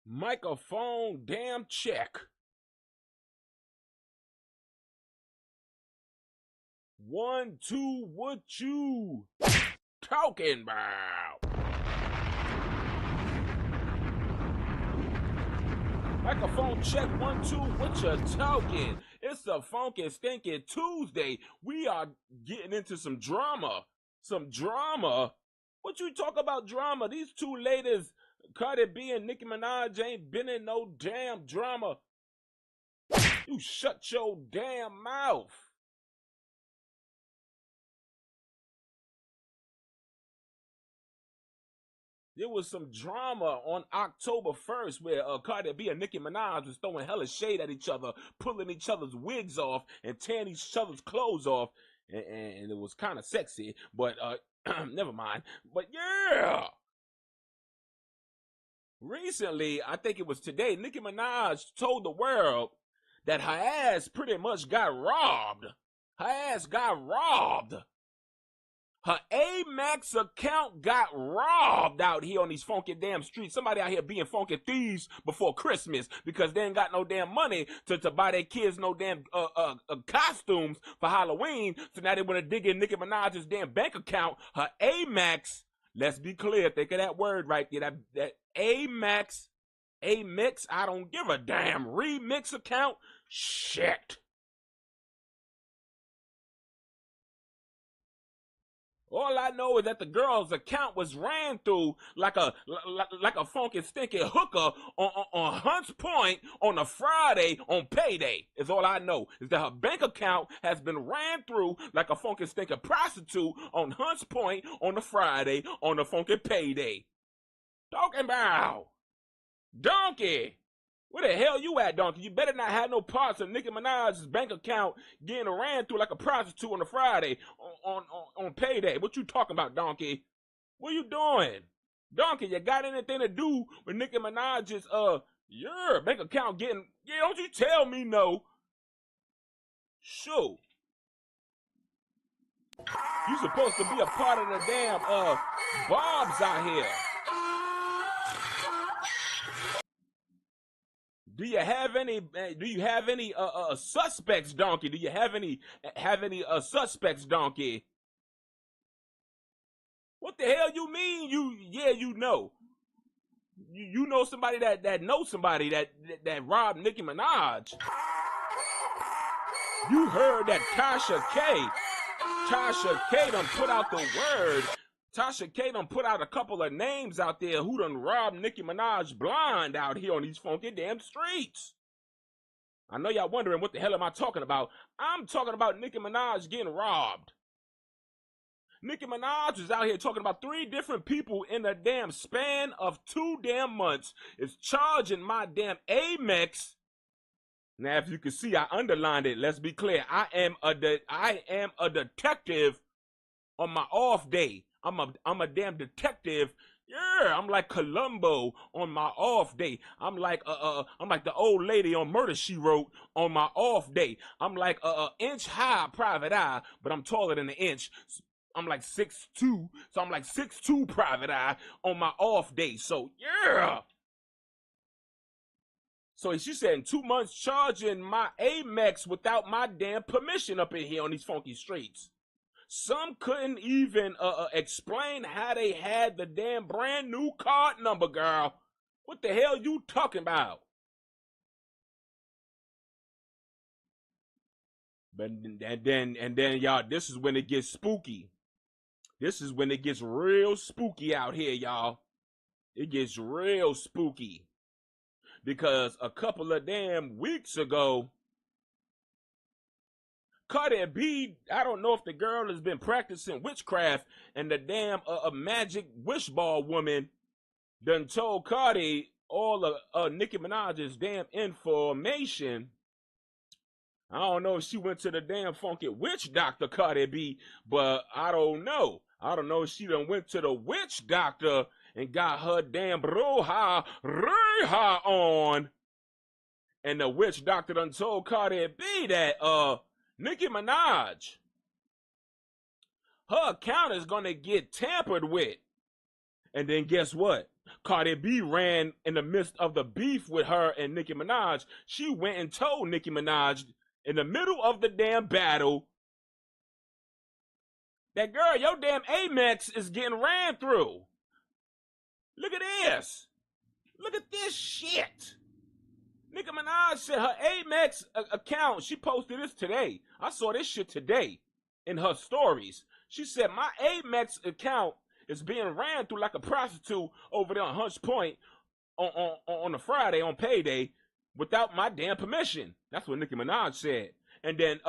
Microphone damn check. 1, 2, what you talking about? Microphone check, 1, 2, what you talking? It's a funky, stinky Tuesday. We are getting into some drama. Some drama? What you talk about drama? These two ladies, Cardi B and Nicki Minaj, ain't been in no damn drama. You shut your damn mouth. There was some drama on October 1st where Cardi B and Nicki Minaj was throwing hella shade at each other, pulling each other's wigs off and tearing each other's clothes off. And it was kind of sexy, but never mind. But yeah. Recently, I think it was today, Nicki Minaj told the world that her ass pretty much got robbed. Her ass got robbed. Her Amex account got robbed out here on these funky damn streets. Somebody out here being funky thieves before Christmas because they ain't got no damn money to buy their kids no damn costumes for Halloween. So now they want to dig in Nicki Minaj's damn bank account. Her Amex, let's be clear, think of that word right there, that Amex, I don't give a damn, remix account, shit. All I know is that the girl's account was ran through like a funky stinky hooker on Hunts Point on a Friday on payday. Is all I know is that her bank account has been ran through like a funky stinky prostitute on Hunts Point on a Friday on a funky payday. Talking about donkey. Where the hell you at, donkey? You better not have no parts of Nicki Minaj's bank account getting ran through like a prostitute on a Friday on payday. What you talking about, donkey? What you doing? Donkey, you got anything to do with Nicki Minaj's your bank account getting, yeah, don't you tell me no. Sure. You supposed to be a part of the damn Bobs out here. Do you have any suspects, donkey? Do you have any suspects, donkey? What the hell you mean? You know. You know somebody that knows somebody that robbed Nicki Minaj. You heard that Tasha K done put out the word. Tasha K done put out a couple of names out there who done robbed Nicki Minaj blind out here on these funky damn streets. I know y'all wondering what the hell am I talking about. I'm talking about Nicki Minaj getting robbed. Nicki Minaj is out here talking about 3 different people in a damn span of 2 damn months is charging my damn Amex. Now, if you can see, I underlined it. Let's be clear. I am a detective on my off day. I'm a damn detective Yeah, I'm like Columbo on my off day. I'm like the old lady on Murder She Wrote on my off day. I'm like inch high private eye, but I'm taller than an inch. I'm like 6'2", so I'm like 6'2" private eye on my off day. So yeah. So she said in 2 months charging my Amex without my damn permission up in here on these funky streets. Some couldn't even explain how they had the damn brand new card number, girl. What the hell you talking about? But and then y'all, this is when it gets spooky. This is when it gets real spooky out here, y'all. It gets real spooky because a couple of damn weeks ago, Cardi B, I don't know if the girl has been practicing witchcraft, and the damn magic wish ball woman done told Cardi all of Nicki Minaj's damn information. I don't know if she went to the damn funky witch doctor, Cardi B, but I don't know. I don't know if she done went to the witch doctor and got her damn bruja reha on. And the witch doctor done told Cardi B that Nicki Minaj, her account is gonna get tampered with. And then guess what? Cardi B ran in the midst of the beef with her and Nicki Minaj. She went and told Nicki Minaj in the middle of the damn battle that, girl, your damn Amex is getting ran through. Look at this. Look at this shit. Nicki Minaj said her Amex account, she posted this today. I saw this shit today in her stories. She said, my Amex account is being ran through like a prostitute over there on Hunts Point on a Friday, on payday, without my damn permission. That's what Nicki Minaj said. And then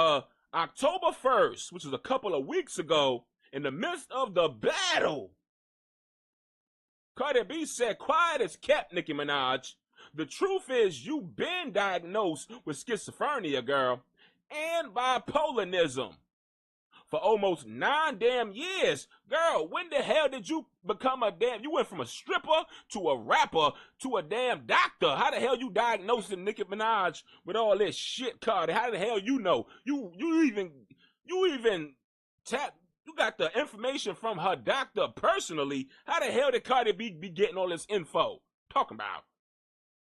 October 1st, which was a couple of weeks ago, in the midst of the battle, Cardi B said, quiet as kept, Nicki Minaj. The truth is, you've been diagnosed with schizophrenia, girl, and bipolarism for almost 9 damn years. Girl, when the hell did you become a damn, you went from a stripper to a rapper to a damn doctor. How the hell you diagnosing Nicki Minaj with all this shit, Cardi? How the hell you know? You even you got the information from her doctor personally. How the hell did Cardi B be getting all this info? Talking about.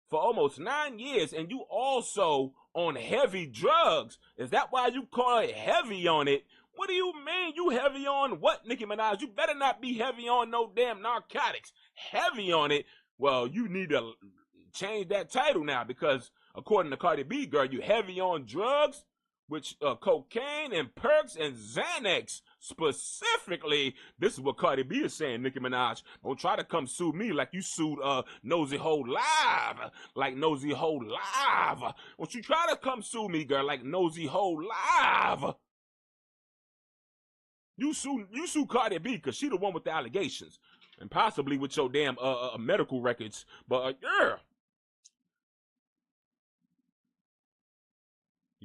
For almost 9 years, and you also on heavy drugs. Is that why you call it heavy on it? What do you mean you heavy on what, Nicki Minaj? You better not be heavy on no damn narcotics. Heavy on it? Well, you need to change that title now, because according to Cardi B, girl, you heavy on drugs, which cocaine and perks and Xanax specifically. This is what Cardi B is saying, Nicki Minaj. Don't try to come sue me like you sued Nosy Ho Live. Like Nosy Ho Live. Don't you try to come sue me, girl, like Nosy Ho Live. You sue Cardi B because she the one with the allegations. And possibly with your damn medical records. But yeah.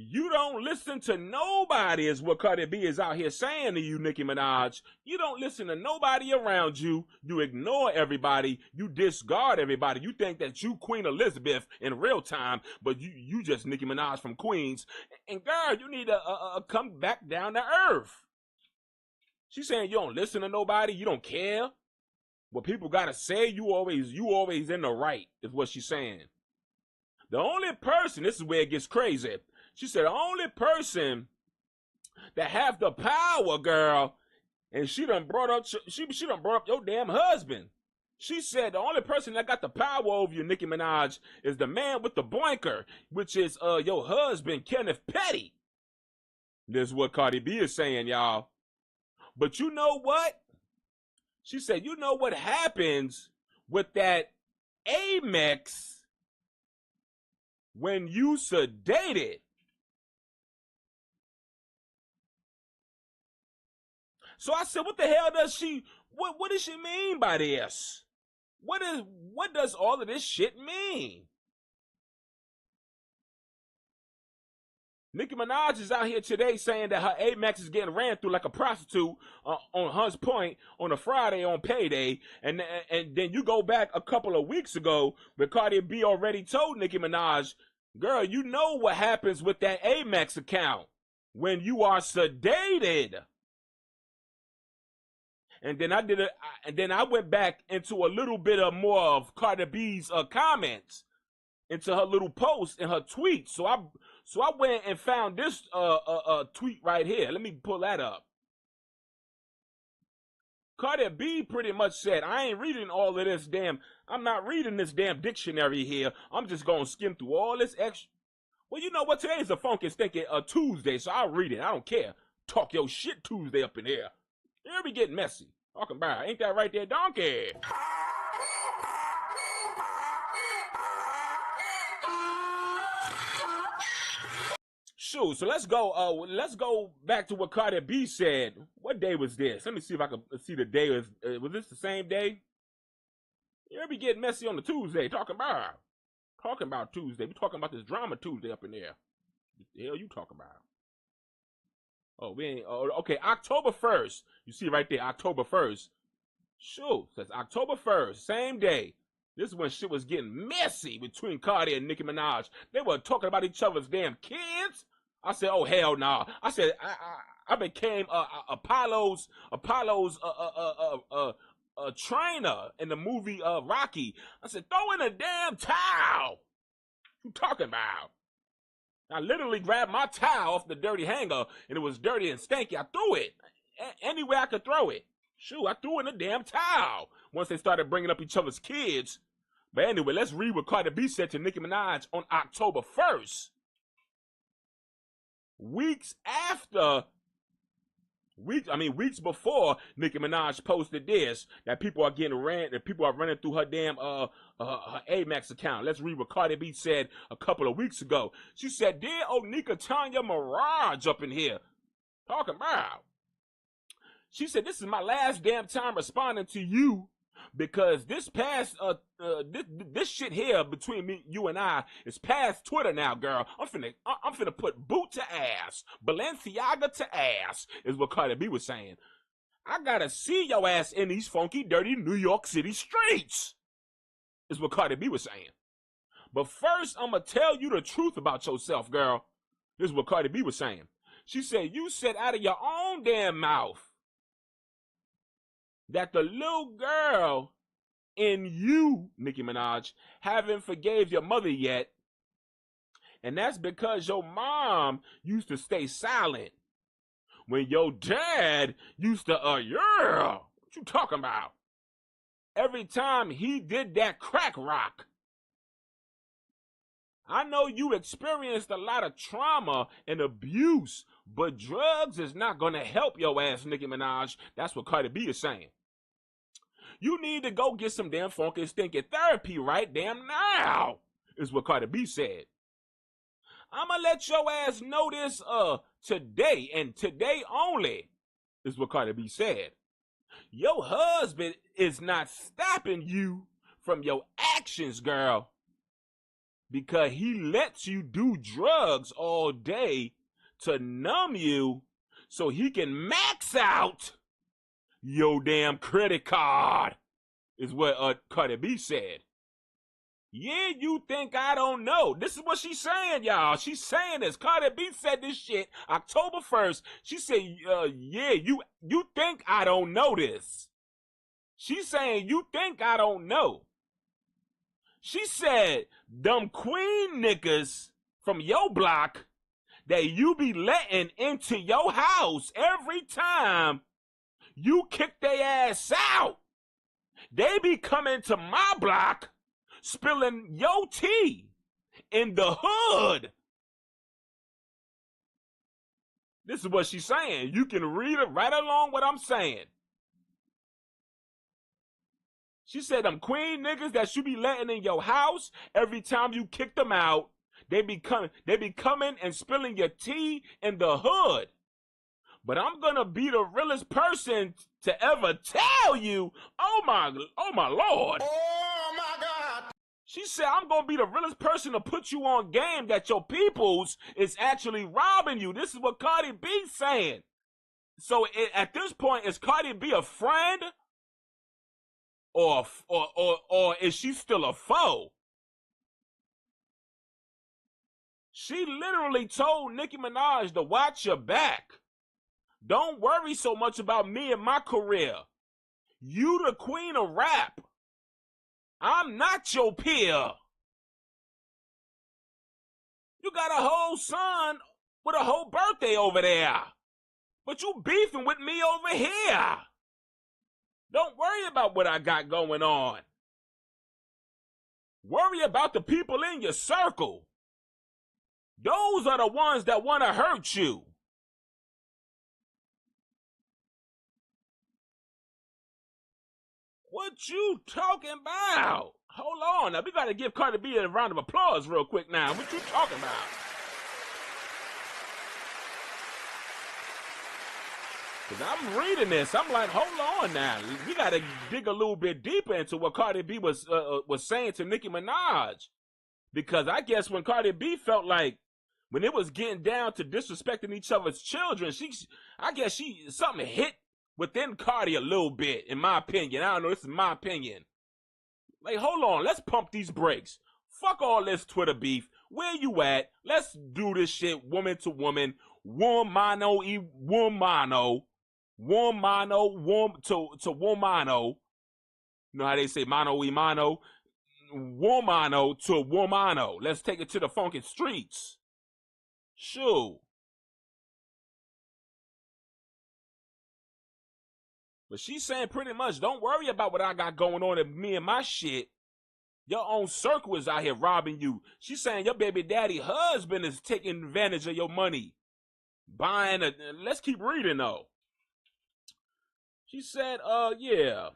You don't listen to nobody is what Cardi B is out here saying to you, Nicki Minaj. You don't listen to nobody around you. You ignore everybody. You discard everybody. You think that you Queen Elizabeth in real time, but you just Nicki Minaj from Queens. And girl, you need to come back down to earth. She's saying you don't listen to nobody. You don't care what people gotta say. You always in the right is what she's saying. The only person, this is where it gets crazy. She said the only person that have the power, girl, and she done brought up your damn husband. She said the only person that got the power over you, Nicki Minaj, is the man with the blinker, which is your husband, Kenneth Petty. This is what Cardi B is saying, y'all. But you know what? She said, you know what happens with that Amex when you sedated? So I said, what the hell does she, what does she mean by this? What does all of this shit mean? Nicki Minaj is out here today saying that her Amex is getting ran through like a prostitute on Hunts Point on a Friday on payday. And then you go back a couple of weeks ago where Cardi B already told Nicki Minaj, girl, you know what happens with that Amex account when you are sedated. And then I went back into a little bit of more of Cardi B's comments into her little post and her tweets. So I went and found this tweet right here. Let me pull that up. Cardi B pretty much said, I ain't reading all of this I'm not reading this damn dictionary here. I'm just going to skim through all this extra. Well, you know what? Today is a funky stinking Tuesday, so I'll read it. I don't care. Talk your shit Tuesday up in here. Here we get messy. Talking about, ain't that right there, donkey? Shoot, so let's go back to what Cardi B said. What day was this? Let me see if I can see the day. Was this the same day? Here we get messy on the Tuesday. Talking about Tuesday. We talking about this drama Tuesday up in there. What the hell you talking about? Oh, we ain't. Oh, okay. October 1st. You see right there, October 1st. Shoot, says October 1st, same day. This is when shit was getting messy between Cardi and Nicki Minaj. They were talking about each other's damn kids. I said, oh hell no. Nah. I said I became Apollo's trainer in the movie Rocky. I said, throw in a damn towel. What you talking about? I literally grabbed my towel off the dirty hanger, and it was dirty and stanky. I threw it anywhere I could throw it. Shoot, I threw in a damn towel once they started bringing up each other's kids. But anyway, let's read what Cardi B said to Nicki Minaj on October 1st. Weeks before Nicki Minaj posted this, that people are running through her damn her Amex account. Let's read what Cardi B said a couple of weeks ago. She said, dear Onika Tanya Mirage up in here. Talking about. She said, this is my last damn time responding to you because this this shit here between you and I is past Twitter now, girl. I'm finna put boot to ass, Balenciaga to ass, is what Cardi B was saying. I gotta see your ass in these funky, dirty New York City streets, is what Cardi B was saying. But first, I'm gonna tell you the truth about yourself, girl. This is what Cardi B was saying. She said, you said out of your own damn mouth that the little girl in you, Nicki Minaj, haven't forgave your mother yet. And that's because your mom used to stay silent when your dad used to, yeah, what you talking about? Every time he did that crack rock. I know you experienced a lot of trauma and abuse, but drugs is not going to help your ass, Nicki Minaj. That's what Cardi B is saying. You need to go get some damn funky stinking therapy right damn now, is what Cardi B said. I'ma let your ass know this today and today only, is what Cardi B said. Your husband is not stopping you from your actions, girl, because he lets you do drugs all day to numb you so he can max out your damn credit card, is what Cardi B said. Yeah, you think I don't know. This is what she's saying, y'all. She's saying this. Cardi B said this shit October 1st. She said, yeah, you think I don't know this. She's saying, you think I don't know. She said, them queen niggas from your block that you be letting into your house every time you kick their ass out, they be coming to my block spilling your tea in the hood. This is what she's saying. You can read it right along what I'm saying. She said them queen niggas that you be letting in your house, every time you kick them out, they be coming and spilling your tea in the hood. But I'm gonna be the realest person to ever tell you, oh my Lord. Oh my God. She said, I'm going to be the realest person to put you on game that your peoples is actually robbing you. This is what Cardi B saying. So at this point, is Cardi B a friend? Or is she still a foe? She literally told Nicki Minaj to watch your back. Don't worry so much about me and my career. You the queen of rap. I'm not your peer. You got a whole son with a whole birthday over there. But you beefing with me over here. Don't worry about what I got going on. Worry about the people in your circle. Those are the ones that want to hurt you. What you talking about? Hold on. Now, we got to give Cardi B a round of applause real quick now. What you talking about? Because I'm reading this. I'm like, hold on now. We got to dig a little bit deeper into what Cardi B was saying to Nicki Minaj. Because I guess when Cardi B felt like, when it was getting down to disrespecting each other's children, I guess something hit within Cardi a little bit, in my opinion. I don't know, this is my opinion. Like, hold on, let's pump these brakes. Fuck all this Twitter beef. Where you at? Let's do this shit woman to woman. Womano e womano. Womano to womano. You know how they say mano e mano? Womano to womano. Let's take it to the funky streets. Shoo. But she's saying pretty much, don't worry about what I got going on in me and my shit. Your own circle is out here robbing you. She's saying your baby daddy husband is taking advantage of your money. Let's keep reading though. She said, yeah.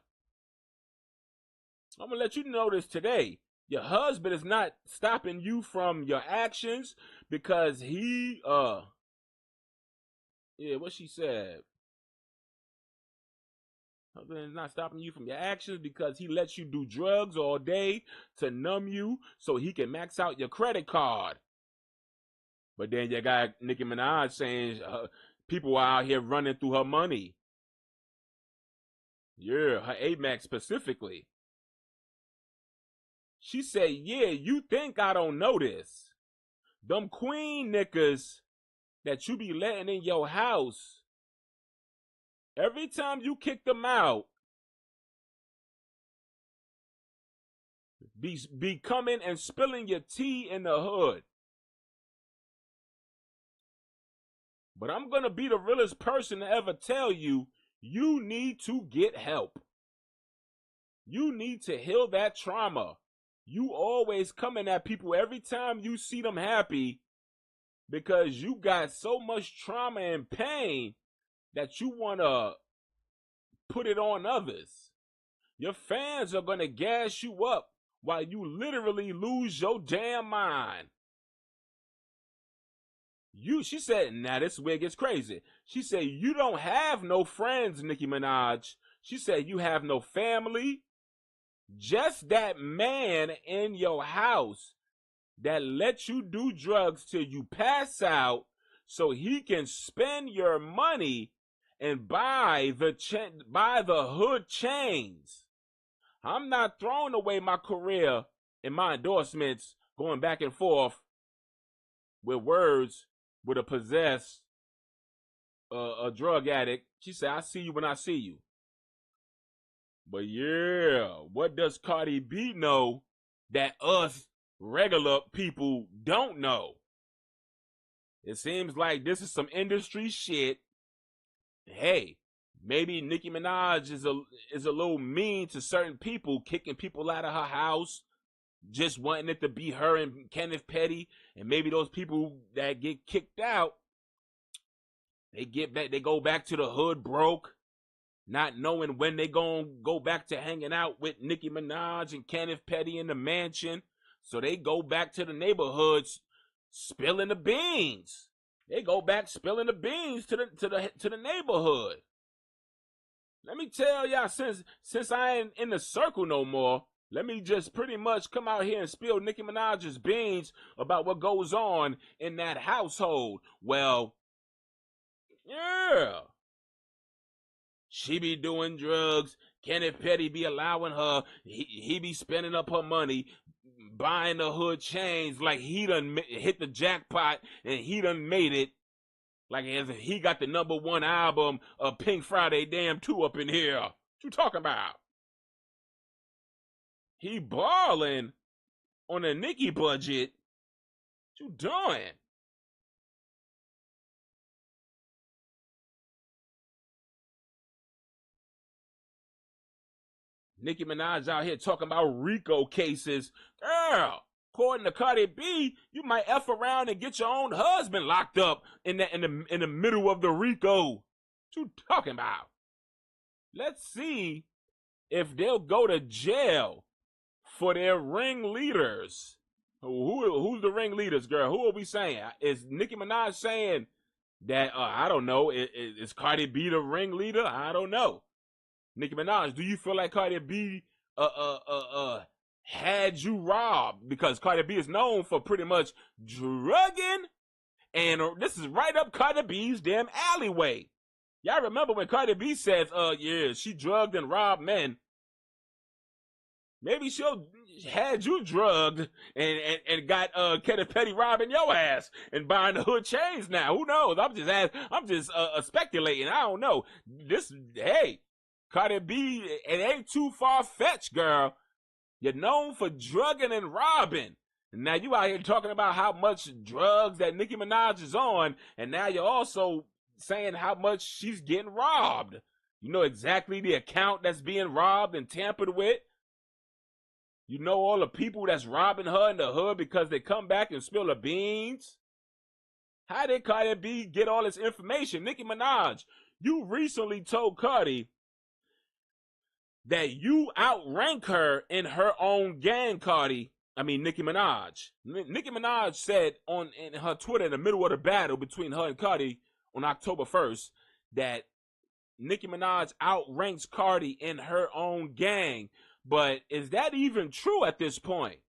I'm gonna let you know this today. Your husband is not stopping you from your actions because he, yeah, what she said. Husband is not stopping you from your actions because he lets you do drugs all day to numb you so he can max out your credit card. But then you got Nicki Minaj saying people are out here running through her money. Yeah, her amex specifically. She said, yeah, you think I don't know this. Them queen niggas that you be letting in your house, every time you kick them out, be coming and spilling your tea in the hood. But I'm going to be the realest person to ever tell you, you need to get help. You need to heal that trauma. You always coming at people every time you see them happy because you got so much trauma and pain that you want to put it on others. Your fans are going to gas you up while you literally lose your damn mind. She said, now this is where it gets crazy. She said, you don't have no friends, Nicki Minaj. She said, you have no family. Just that man in your house that lets you do drugs till you pass out so he can spend your money and buy the hood chains. I'm not throwing away my career and my endorsements going back and forth with words with a possessed a drug addict. She said, I see you when I see you. But yeah, what does Cardi B know that us regular people don't know? It seems like this is some industry shit. Hey, maybe Nicki Minaj is a little mean to certain people, kicking people out of her house, just wanting it to be her and Kenneth Petty, and maybe those people that get kicked out, they go back to the hood broke, not knowing when they gonna go back to hanging out with Nicki Minaj and Kenneth Petty in the mansion. So they go back to the neighborhoods spilling the beans. They go back spilling the beans to the neighborhood. Let me tell y'all, since I ain't in the circle no more, Let me just pretty much come out here and spill Nicki Minaj's beans about what goes on in that household. Well, yeah. She be doing drugs. Kenneth Petty be allowing her. He be spending up her money, buying the hood chains like he done hit the jackpot and he done made it. Like as if he got the #1 album of Pink Friday Damn 2 up in here. What you talking about? He balling on a Nicki budget. What you doing? Nicki Minaj out here talking about RICO cases. Girl, according to Cardi B, you might F around and get your own husband locked up in the middle of the RICO. What you talking about? Let's see if they'll go to jail for their ringleaders. Who's the ringleaders, girl? Who are we saying? Is Nicki Minaj saying that, I don't know, is Cardi B the ringleader? I don't know. Nicki Minaj, do you feel like Cardi B had you robbed? Because Cardi B is known for pretty much drugging, and this is right up Cardi B's damn alleyway. Y'all remember when Cardi B says, yeah, she drugged and robbed men. Maybe she'll had you drugged and got Kenneth Petty robbing your ass and buying the hood chains now. Who knows? I'm just speculating. I don't know. Hey, Cardi B, it ain't too far-fetched, girl. You're known for drugging and robbing. And now you out here talking about how much drugs that Nicki Minaj is on, and now you're also saying how much she's getting robbed. You know exactly the account that's being robbed and tampered with. You know all the people that's robbing her in the hood because they come back and spill the beans. How did Cardi B get all this information? Nicki Minaj, you recently told Cardi that you outrank her in her own gang, Nicki Minaj. Nicki Minaj said in her Twitter in the middle of the battle between her and Cardi on October 1st that Nicki Minaj outranks Cardi in her own gang. But is that even true at this point?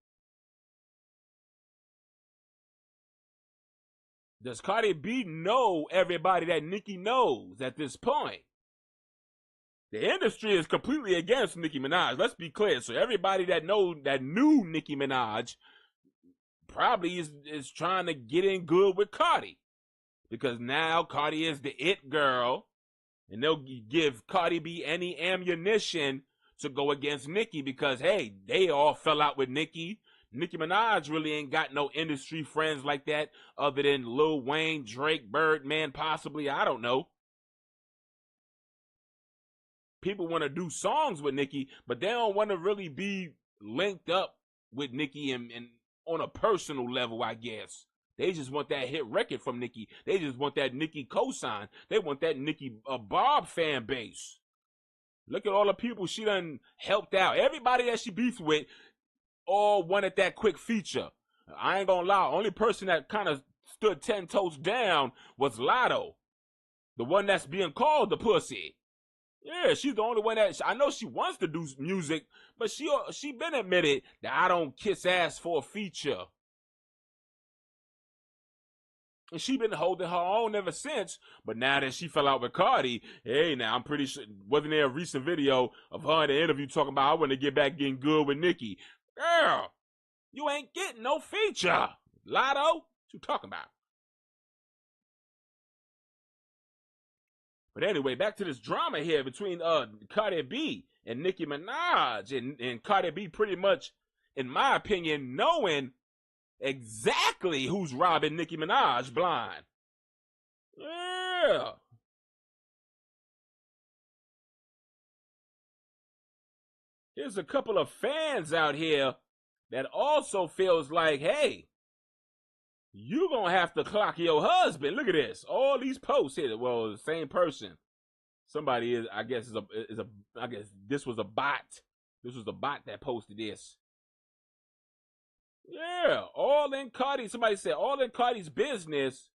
Does Cardi B know everybody that Nicki knows at this point? The industry is completely against Nicki Minaj. Let's be clear. So everybody that knew Nicki Minaj probably is trying to get in good with Cardi. Because now Cardi is the it girl. And they'll give Cardi B any ammunition to go against Nicki because, hey, they all fell out with Nicki. Nicki Minaj really ain't got no industry friends like that other than Lil Wayne, Drake, Birdman, possibly. I don't know. People want to do songs with Nicki, but they don't want to really be linked up with Nicki and on a personal level, I guess. They just want that hit record from Nicki. They just want that Nicki cosign. They want that Nicki Bob fan base. Look at all the people she done helped out. Everybody that she beefed with all wanted that quick feature. I ain't gonna lie. Only person that kind of stood 10 toes down was Lotto. The one that's being called the pussy. Yeah, she's the only one that I know she wants to do music, but she been admitted that I don't kiss ass for a feature. And she been holding her own ever since. But now that she fell out with Cardi, hey, now I'm pretty sure, wasn't there a recent video of her in the interview talking about I want to get back getting good with Nicki? Girl, you ain't getting no feature. Lotto, what you talking about? But anyway, back to this drama here between Cardi B and Nicki Minaj. And Cardi B pretty much, in my opinion, knowing exactly who's robbing Nicki Minaj blind. Yeah. There's a couple of fans out here that also feels like, hey, you gonna have to clock your husband. Look at this. All these posts here. Well, the same person. Somebody is, I guess, I guess this was a bot. This was a bot that posted this. Yeah, all in Cardi. Somebody said all in Cardi's business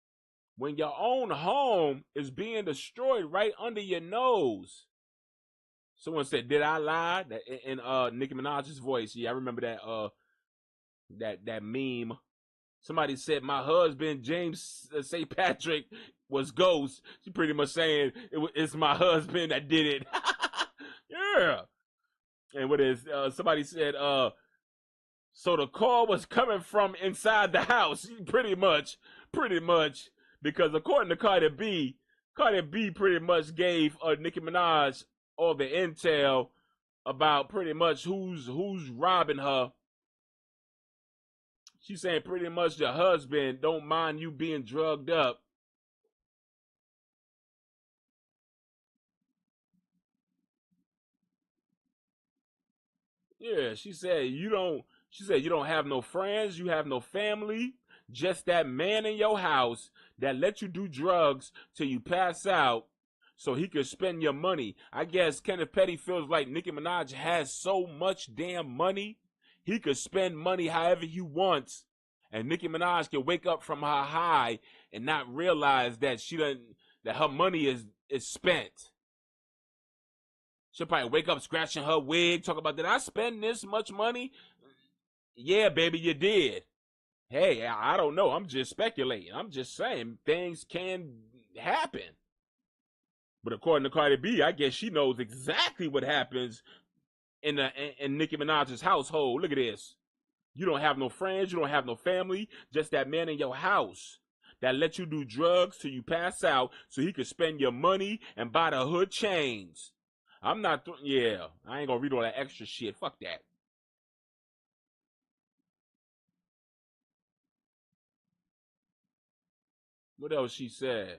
when your own home is being destroyed right under your nose. Someone said, "Did I lie?" In Nicki Minaj's voice. Yeah, I remember that meme. Somebody said my husband James St. Patrick was ghost. She pretty much saying it's my husband that did it. Yeah. And what is somebody said so the call was coming from inside the house. Pretty much because according to Cardi B pretty much gave Nicki Minaj all the intel about pretty much who's robbing her. She's saying pretty much the husband don't mind you being drugged up. Yeah, she said you don't have no friends, you have no family, just that man in your house that let you do drugs till you pass out so he could spend your money. I guess Kenneth Petty feels like Nicki Minaj has so much damn money, he could spend money however he wants. And Nicki Minaj can wake up from her high and not realize that that her money is spent. She'll probably wake up scratching her wig, talk about, did I spend this much money? Yeah, baby, you did. Hey, I don't know. I'm just speculating. I'm just saying things can happen. But according to Cardi B, I guess she knows exactly what happens in Nicki Minaj's household. Look at this. You don't have no friends. You don't have no family. Just that man in your house that let you do drugs till you pass out so he could spend your money and buy the hood chains. I'm not, yeah, I ain't gonna read all that extra shit. Fuck that. What else she said?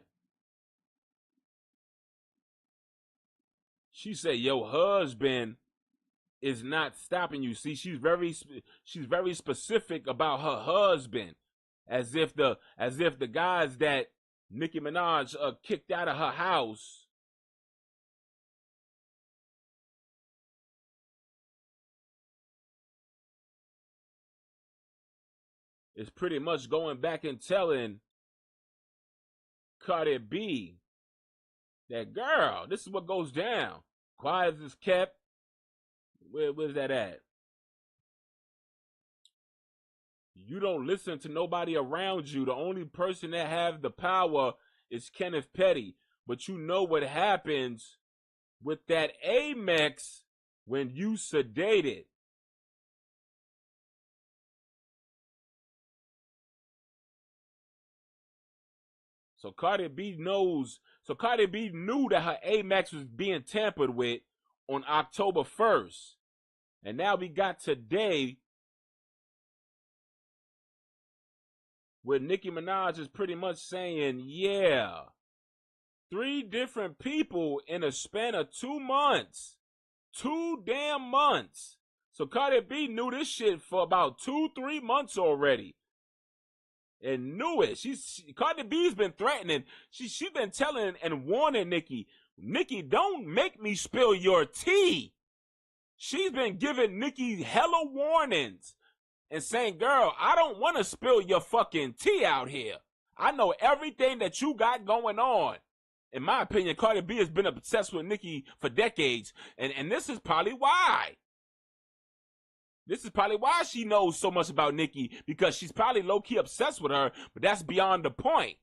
She said your husband is not stopping you. See, she's very specific about her husband, as if the guys that Nicki Minaj kicked out of her house. Is pretty much going back and telling Cardi B that, girl, this is what goes down. Quiet is kept. Where's that at? You don't listen to nobody around you. The only person that have the power is Kenneth Petty. But you know what happens with that amex when you sedated. So Cardi B knows. So Cardi B knew that her amex was being tampered with on October 1st. And now we got today where Nicki Minaj is pretty much saying, yeah, 3 different people in a span of 2 months. 2 damn months. So Cardi B knew this shit for about 2-3 months already. And knew it. Cardi B's been threatening. She's been telling and warning Nicki, don't make me spill your tea. She's been giving Nicki hella warnings and saying, girl, I don't want to spill your fucking tea out here. I know everything that you got going on. In my opinion, Cardi B has been obsessed with Nicki for decades, and this is probably why. This is probably why she knows so much about Nicki, because she's probably low-key obsessed with her, but that's beyond the point.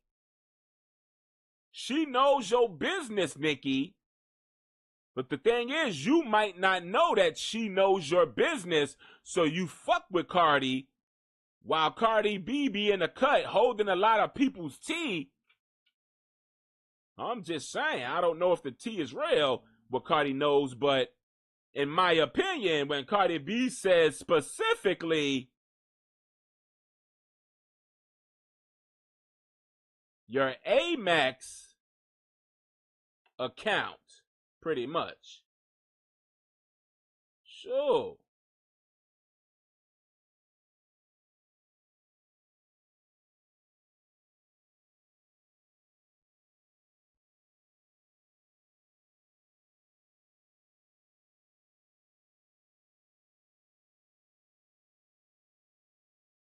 She knows your business, Nicki. But the thing is, you might not know that she knows your business, so you fuck with Cardi, while Cardi B be in the cut holding a lot of people's tea. I'm just saying, I don't know if the tea is real, what Cardi knows, but in my opinion, when Cardi B says specifically, your Amex account, pretty much. Sure.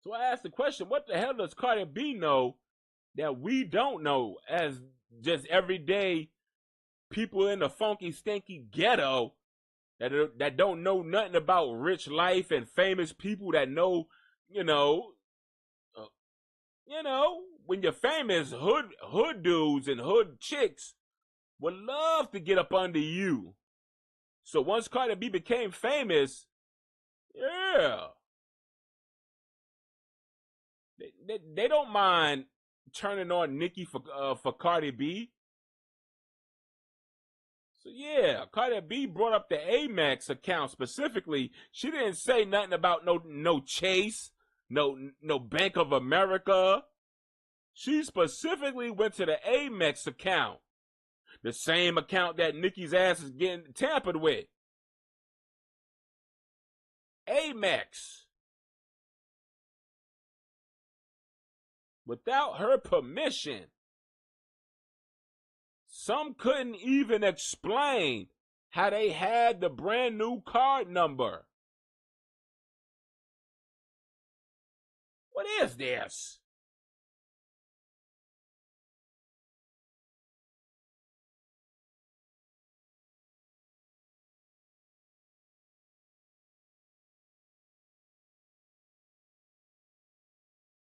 So I asked the question, what the hell does Cardi B know that we don't know as just everyday people in the funky, stinky ghetto that don't know nothing about rich life and famous people that know, you know, uh, when you're famous, hood dudes and hood chicks would love to get up under you. So once Cardi B became famous, yeah, they don't mind turning on Nicki for Cardi B. So yeah, Cardi B brought up the Amex account specifically. She didn't say nothing about no Chase, no Bank of America. She specifically went to the Amex account, the same account that Nicki's ass is getting tampered with. Amex. Without her permission. Some couldn't even explain how they had the brand new card number. What is this?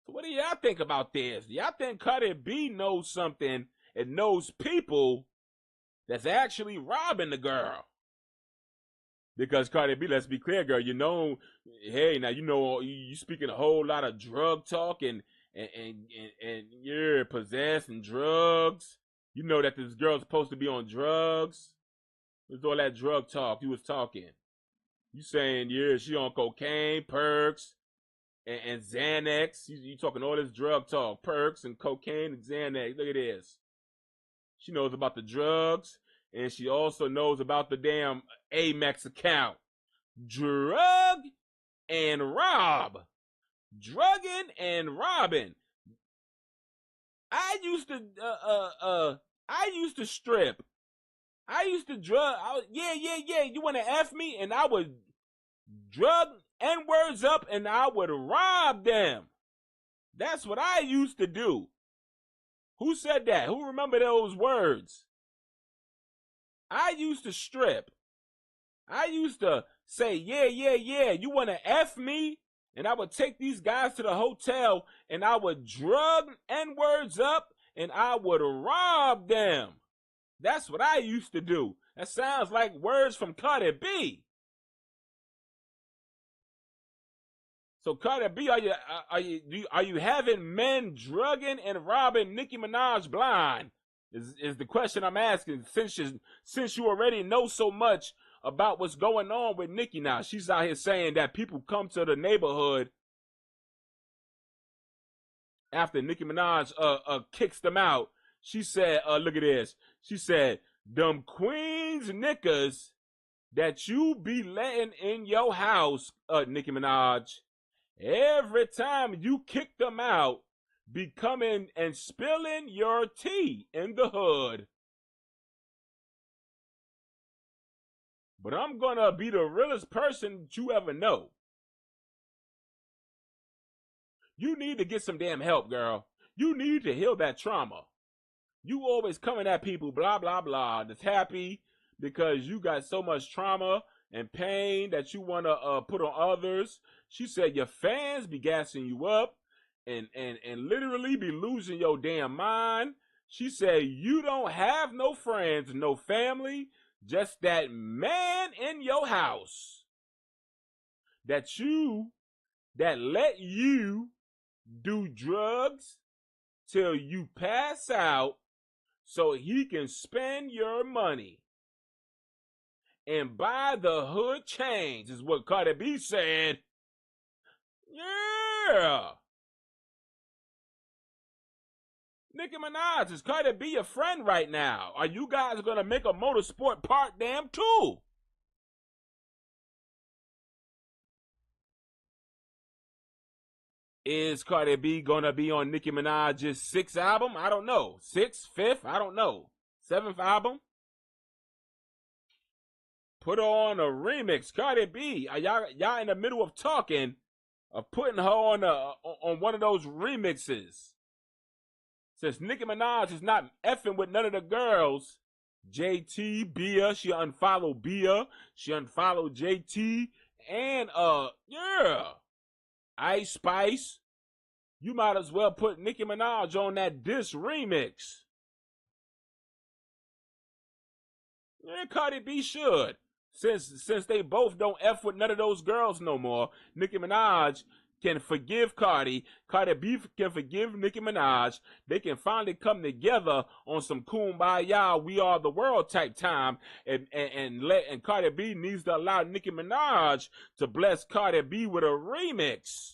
So what do y'all think about this? Y'all think Cardi B knows something and knows people that's actually robbing the girl? Because Cardi B, let's be clear, girl, hey, now you speaking a whole lot of drug talk and you're possessing drugs. You know that this girl's supposed to be on drugs. What's all that drug talk you was talking? You saying, yeah, she on cocaine, perks, and Xanax. You talking all this drug talk, perks and cocaine and Xanax. Look at this. She knows about the drugs, and she also knows about the damn Amex account. Drug and rob. Drugging and robbing. I used to strip. I used to drug. Yeah. You want to F me? And I would drug N-words up and I would rob them. That's what I used to do. Who said that? Who remember those words? I used to strip. I used to say, yeah. You want to F me? And I would take these guys to the hotel and I would drug N-words up and I would rob them. That's what I used to do. That sounds like words from Cardi B. So Cardi B, are you having men drugging and robbing Nicki Minaj blind? Is the question I'm asking. Since you already know so much about what's going on with Nicki now, she's out here saying that people come to the neighborhood after Nicki Minaj kicks them out. She said, look at this. She said, them Queens niggas that you be letting in your house, Nicki Minaj, every time you kick them out, be coming and spilling your tea in the hood. But I'm gonna be the realest person that you ever know. You need to get some damn help, girl. You need to heal that trauma. You always coming at people, blah, blah, blah, that's happy because you got so much trauma and pain that you want to put on others. She said your fans be gassing you up and literally be losing your damn mind. She said you don't have no friends, no family, just that man in your house that let you do drugs till you pass out so he can spend your money and buy the hood chains, is what Cardi B said. Yeah. Nicki Minaj, is Cardi B your friend right now? Are you guys gonna make a motorsport part damn too? Is Cardi B gonna be on Nicki Minaj's 6th album? I don't know. 6th, 5th? I don't know. 7th album? Put on a remix. Cardi B, are y'all in the middle of talking, of putting her on one of those remixes? Since Nicki Minaj is not effing with none of the girls, JT, Bia, she unfollowed Bia. She unfollowed JT. And, yeah. Ice Spice. You might as well put Nicki Minaj on that diss remix. Yeah, Cardi B should. Since they both don't F with none of those girls no more, Nicki Minaj can forgive Cardi. Cardi B can forgive Nicki Minaj. They can finally come together on some kumbaya, we are the world type time. And Cardi B needs to allow Nicki Minaj to bless Cardi B with a remix.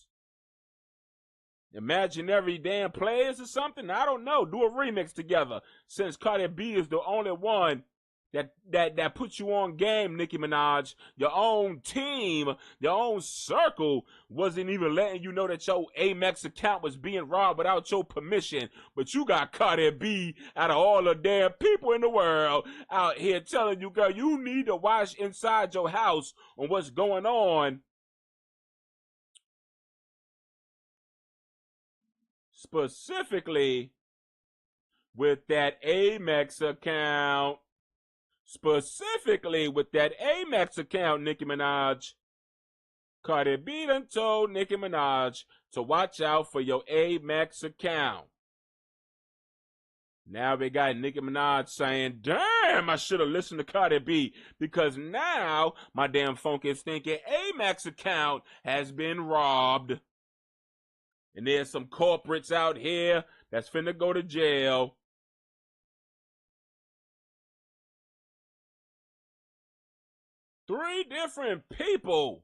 Imaginary damn players or something? I don't know. Do a remix together. Since Cardi B is the only one that puts you on game, Nicki Minaj. Your own team, your own circle wasn't even letting you know that your Amex account was being robbed without your permission. But you got Cardi B out of all the damn people in the world out here telling you, girl, you need to watch inside your house on what's going on. Specifically with that Amex account. Specifically with that Amex account, Nicki Minaj. Cardi B done told Nicki Minaj to watch out for your Amex account. Now we got Nicki Minaj saying, damn, I should have listened to Cardi B, because now my damn funky stinking Amex account has been robbed. And there's some corporates out here that's finna go to jail. Three different people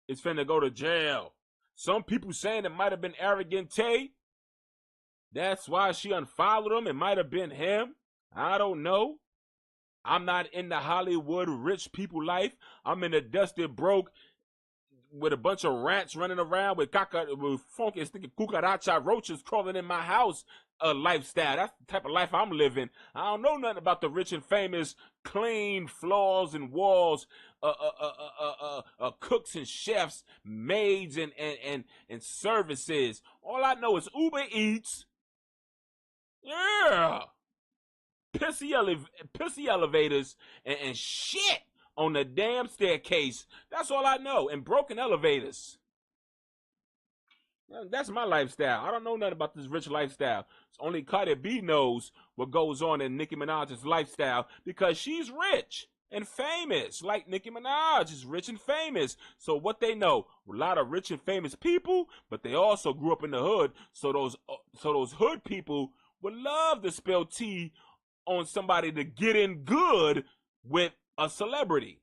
is finna go to jail. Some people saying it might have been Arrogant Tay. That's why she unfollowed him. It might have been him. I don't know. I'm not in the Hollywood rich people life. I'm in the dusted broke with a bunch of rats running around with funky sticky cucaracha roaches crawling in my house lifestyle. That's the type of life I'm living. I don't know nothing about the rich and famous, clean floors and walls, cooks and chefs, maids and services. All I know is Uber Eats. Yeah. Pissy elevators and shit on the damn staircase. That's all I know. And broken elevators. That's my lifestyle. I don't know nothing about this rich lifestyle. Only Cardi B knows what goes on in Nicki Minaj's lifestyle, because she's rich and famous. Like Nicki Minaj is rich and famous. So what they know, a lot of rich and famous people, but they also grew up in the hood. So those hood people would love to spill tea on somebody to get in good with a celebrity.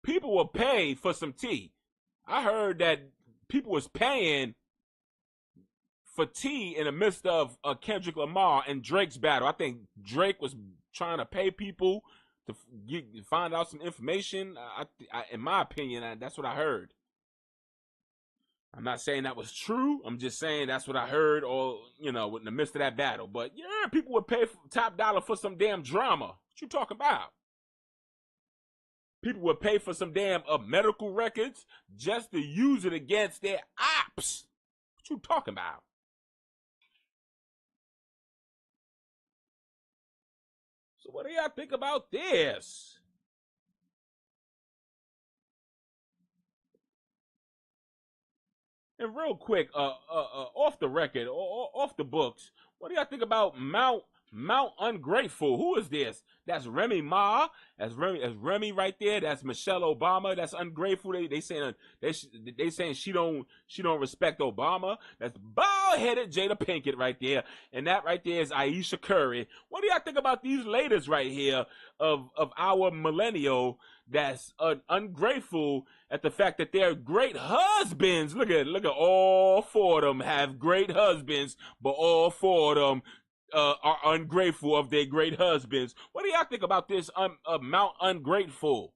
People will pay for some tea. I heard that people was paying for tea in the midst of Kendrick Lamar and Drake's battle. I think Drake was trying to pay people to find out some information. In my opinion, that's what I heard. I'm not saying that was true. I'm just saying that's what I heard, or, in the midst of that battle. But yeah, people would pay top dollar for some damn drama. What you talking about? People would pay for some damn medical records just to use it against their ops. What you talking about? So what do y'all think about this? And real quick, off the record, off the books, what do y'all think about Mount Ungrateful? Who is this? That's Remy Ma. That's Remy right there. That's Michelle Obama. That's ungrateful. They saying she don't respect Obama. That's bald-headed Jada Pinkett right there. And that right there is Aisha Curry. What do y'all think about these ladies right here of our millennial that's ungrateful at the fact that they're great husbands? Look at all four of them have great husbands, but all four of them are ungrateful of their great husbands. What do y'all think about this Mount Ungrateful?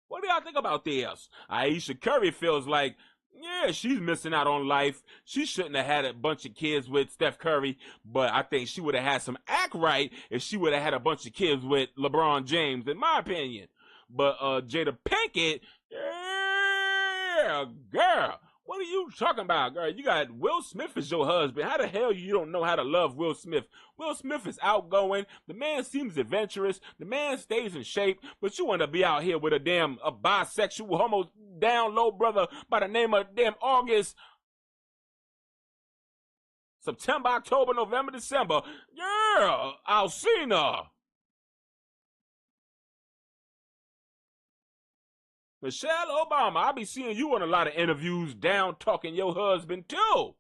What do y'all think about this? Aisha Curry feels like, yeah, she's missing out on life. She shouldn't have had a bunch of kids with Steph Curry, but I think she would have had some act right if she would have had a bunch of kids with LeBron James, in my opinion. But Jada Pinkett, yeah, girl, What are you talking about, girl? You got Will Smith as your husband. How the hell you don't know how to love Will Smith? Will Smith is outgoing. The man seems adventurous. The man stays in shape. But you want to be out here with a bisexual, homo down low brother by the name of damn August, September, October, November, December. Yeah, Alcina. Michelle Obama, I be seeing you on a lot of interviews down talking your husband too.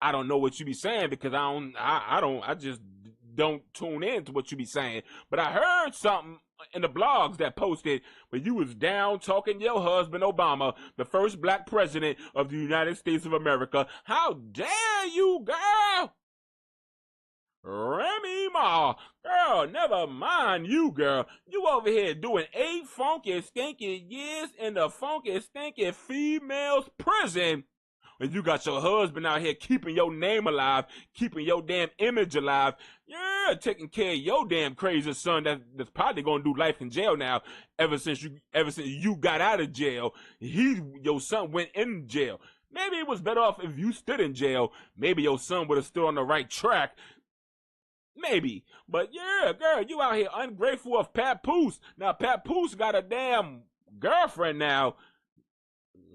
I don't know what you be saying because I just don't tune in to what you be saying. But I heard something in the blogs that posted where you was down talking your husband Obama, the first black president of the United States of America. How dare you, girl? Remy Ma, girl, never mind you, girl. You over here doing 8 funky, stinky years in the funky, stinky female's prison. And you got your husband out here keeping your name alive, keeping your damn image alive. Yeah, taking care of your damn crazy son that's probably gonna do life in jail now. Ever since you got out of jail, your son went in jail. Maybe it was better off if you stood in jail. Maybe your son would have stood on the right track. Maybe. But yeah, girl, you out here ungrateful of Papoose. Now, Papoose got a damn girlfriend now.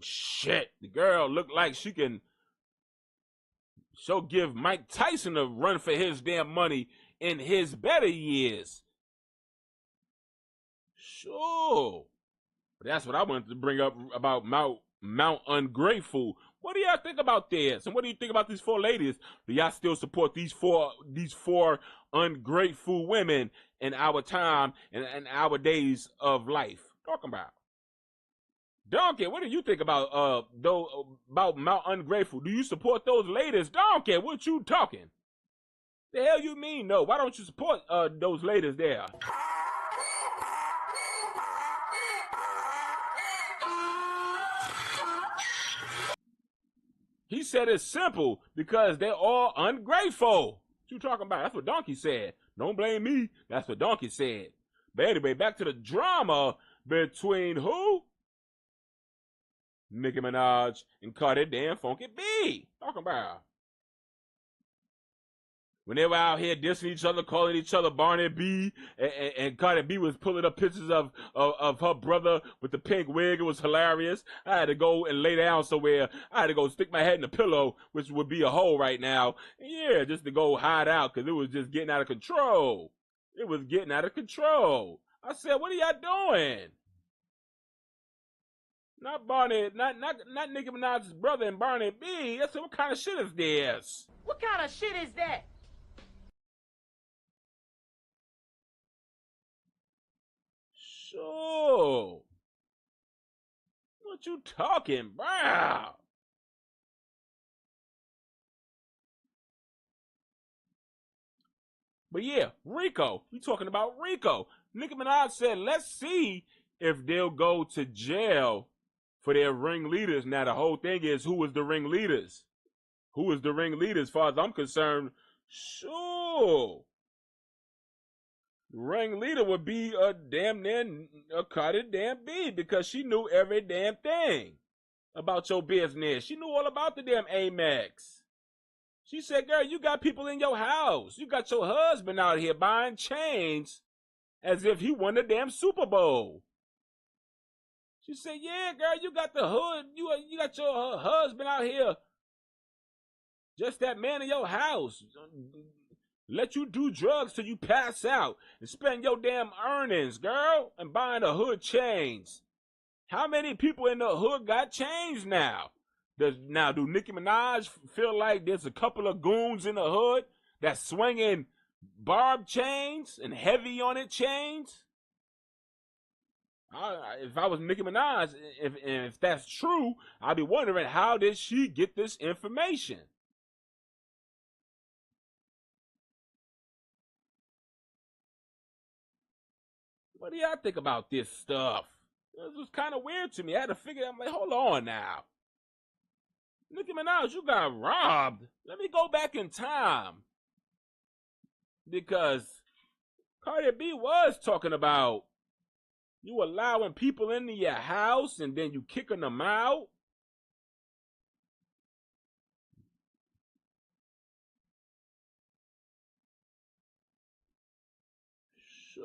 Shit, the girl look like she'll give Mike Tyson a run for his damn money in his better years. Sure. But that's what I wanted to bring up about Mount Ungrateful. What do y'all think about this? And what do you think about these 4 ladies? Do y'all still support these four ungrateful women in our time and our days of life? Talking about. Donkey, what do you think about Mount Ungrateful? Do you support those ladies? Donkey, what you talking? The hell you mean no? Why don't you support those ladies there? He said it's simple because they're all ungrateful. What you talking about? That's what Donkey said. Don't blame me. That's what Donkey said. But anyway, back to the drama between who? Nicki Minaj and Cardi damn Funky B. Talking about. When they were out here dissing each other, calling each other Barney B, and Cardi B was pulling up pictures of her brother with the pink wig. It was hilarious. I had to go and lay down somewhere. I had to go stick my head in a pillow, which would be a hole right now. Yeah, just to go hide out because it was just getting out of control. It was getting out of control. I said, what are y'all doing? Not Nicki Minaj's brother and Barney B. I said, what kind of shit is this? What kind of shit is that? Sure. What you talking about? But yeah, Rico. We talking about Rico. Nicki Minaj said, let's see if they'll go to jail for their ringleaders. Now, the whole thing is, who was the ringleaders? Who is the ringleaders? As far as I'm concerned, sure. Ringleader would be a damn near a Cardi damn B because she knew every damn thing about your business. She knew all about the damn Amex. She said, girl, you got people in your house. You got your husband out here buying chains as if he won the damn Super Bowl. She said, yeah, girl, you got the hood. You got your husband out here. Just that man in your house. Let you do drugs till you pass out and spend your damn earnings, girl, and buying the hood chains. How many people in the hood got chains now? Do Nicki Minaj feel like there's a couple of goons in the hood that's swinging barb chains and heavy on it chains? If I was Nicki Minaj, if that's true, I'd be wondering, how did she get this information? What do y'all think about this stuff? This was kind of weird to me. I had to figure out, I'm like, hold on now. Nicki Minaj, you got robbed. Let me go back in time. Because Cardi B was talking about you allowing people into your house and then you kicking them out.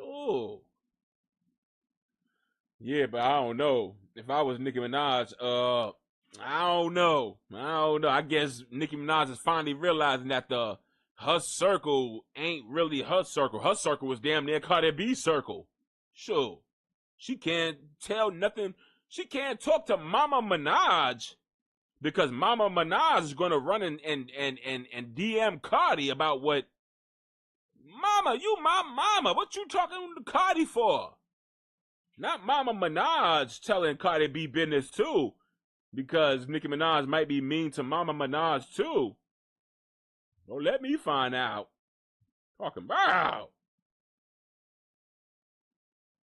Sure. Yeah, but I don't know. If I was Nicki Minaj, I don't know. I don't know. I guess Nicki Minaj is finally realizing that the her circle ain't really her circle. Her circle was damn near Cardi B's circle. Sure. She can't tell nothing. She can't talk to Mama Minaj because Mama Minaj is gonna run and DM Cardi about what Mama, you my mama. What you talking to Cardi for? Not Mama Minaj telling Cardi B business too, because Nicki Minaj might be mean to Mama Minaj too. Don't let me find out. Talking about.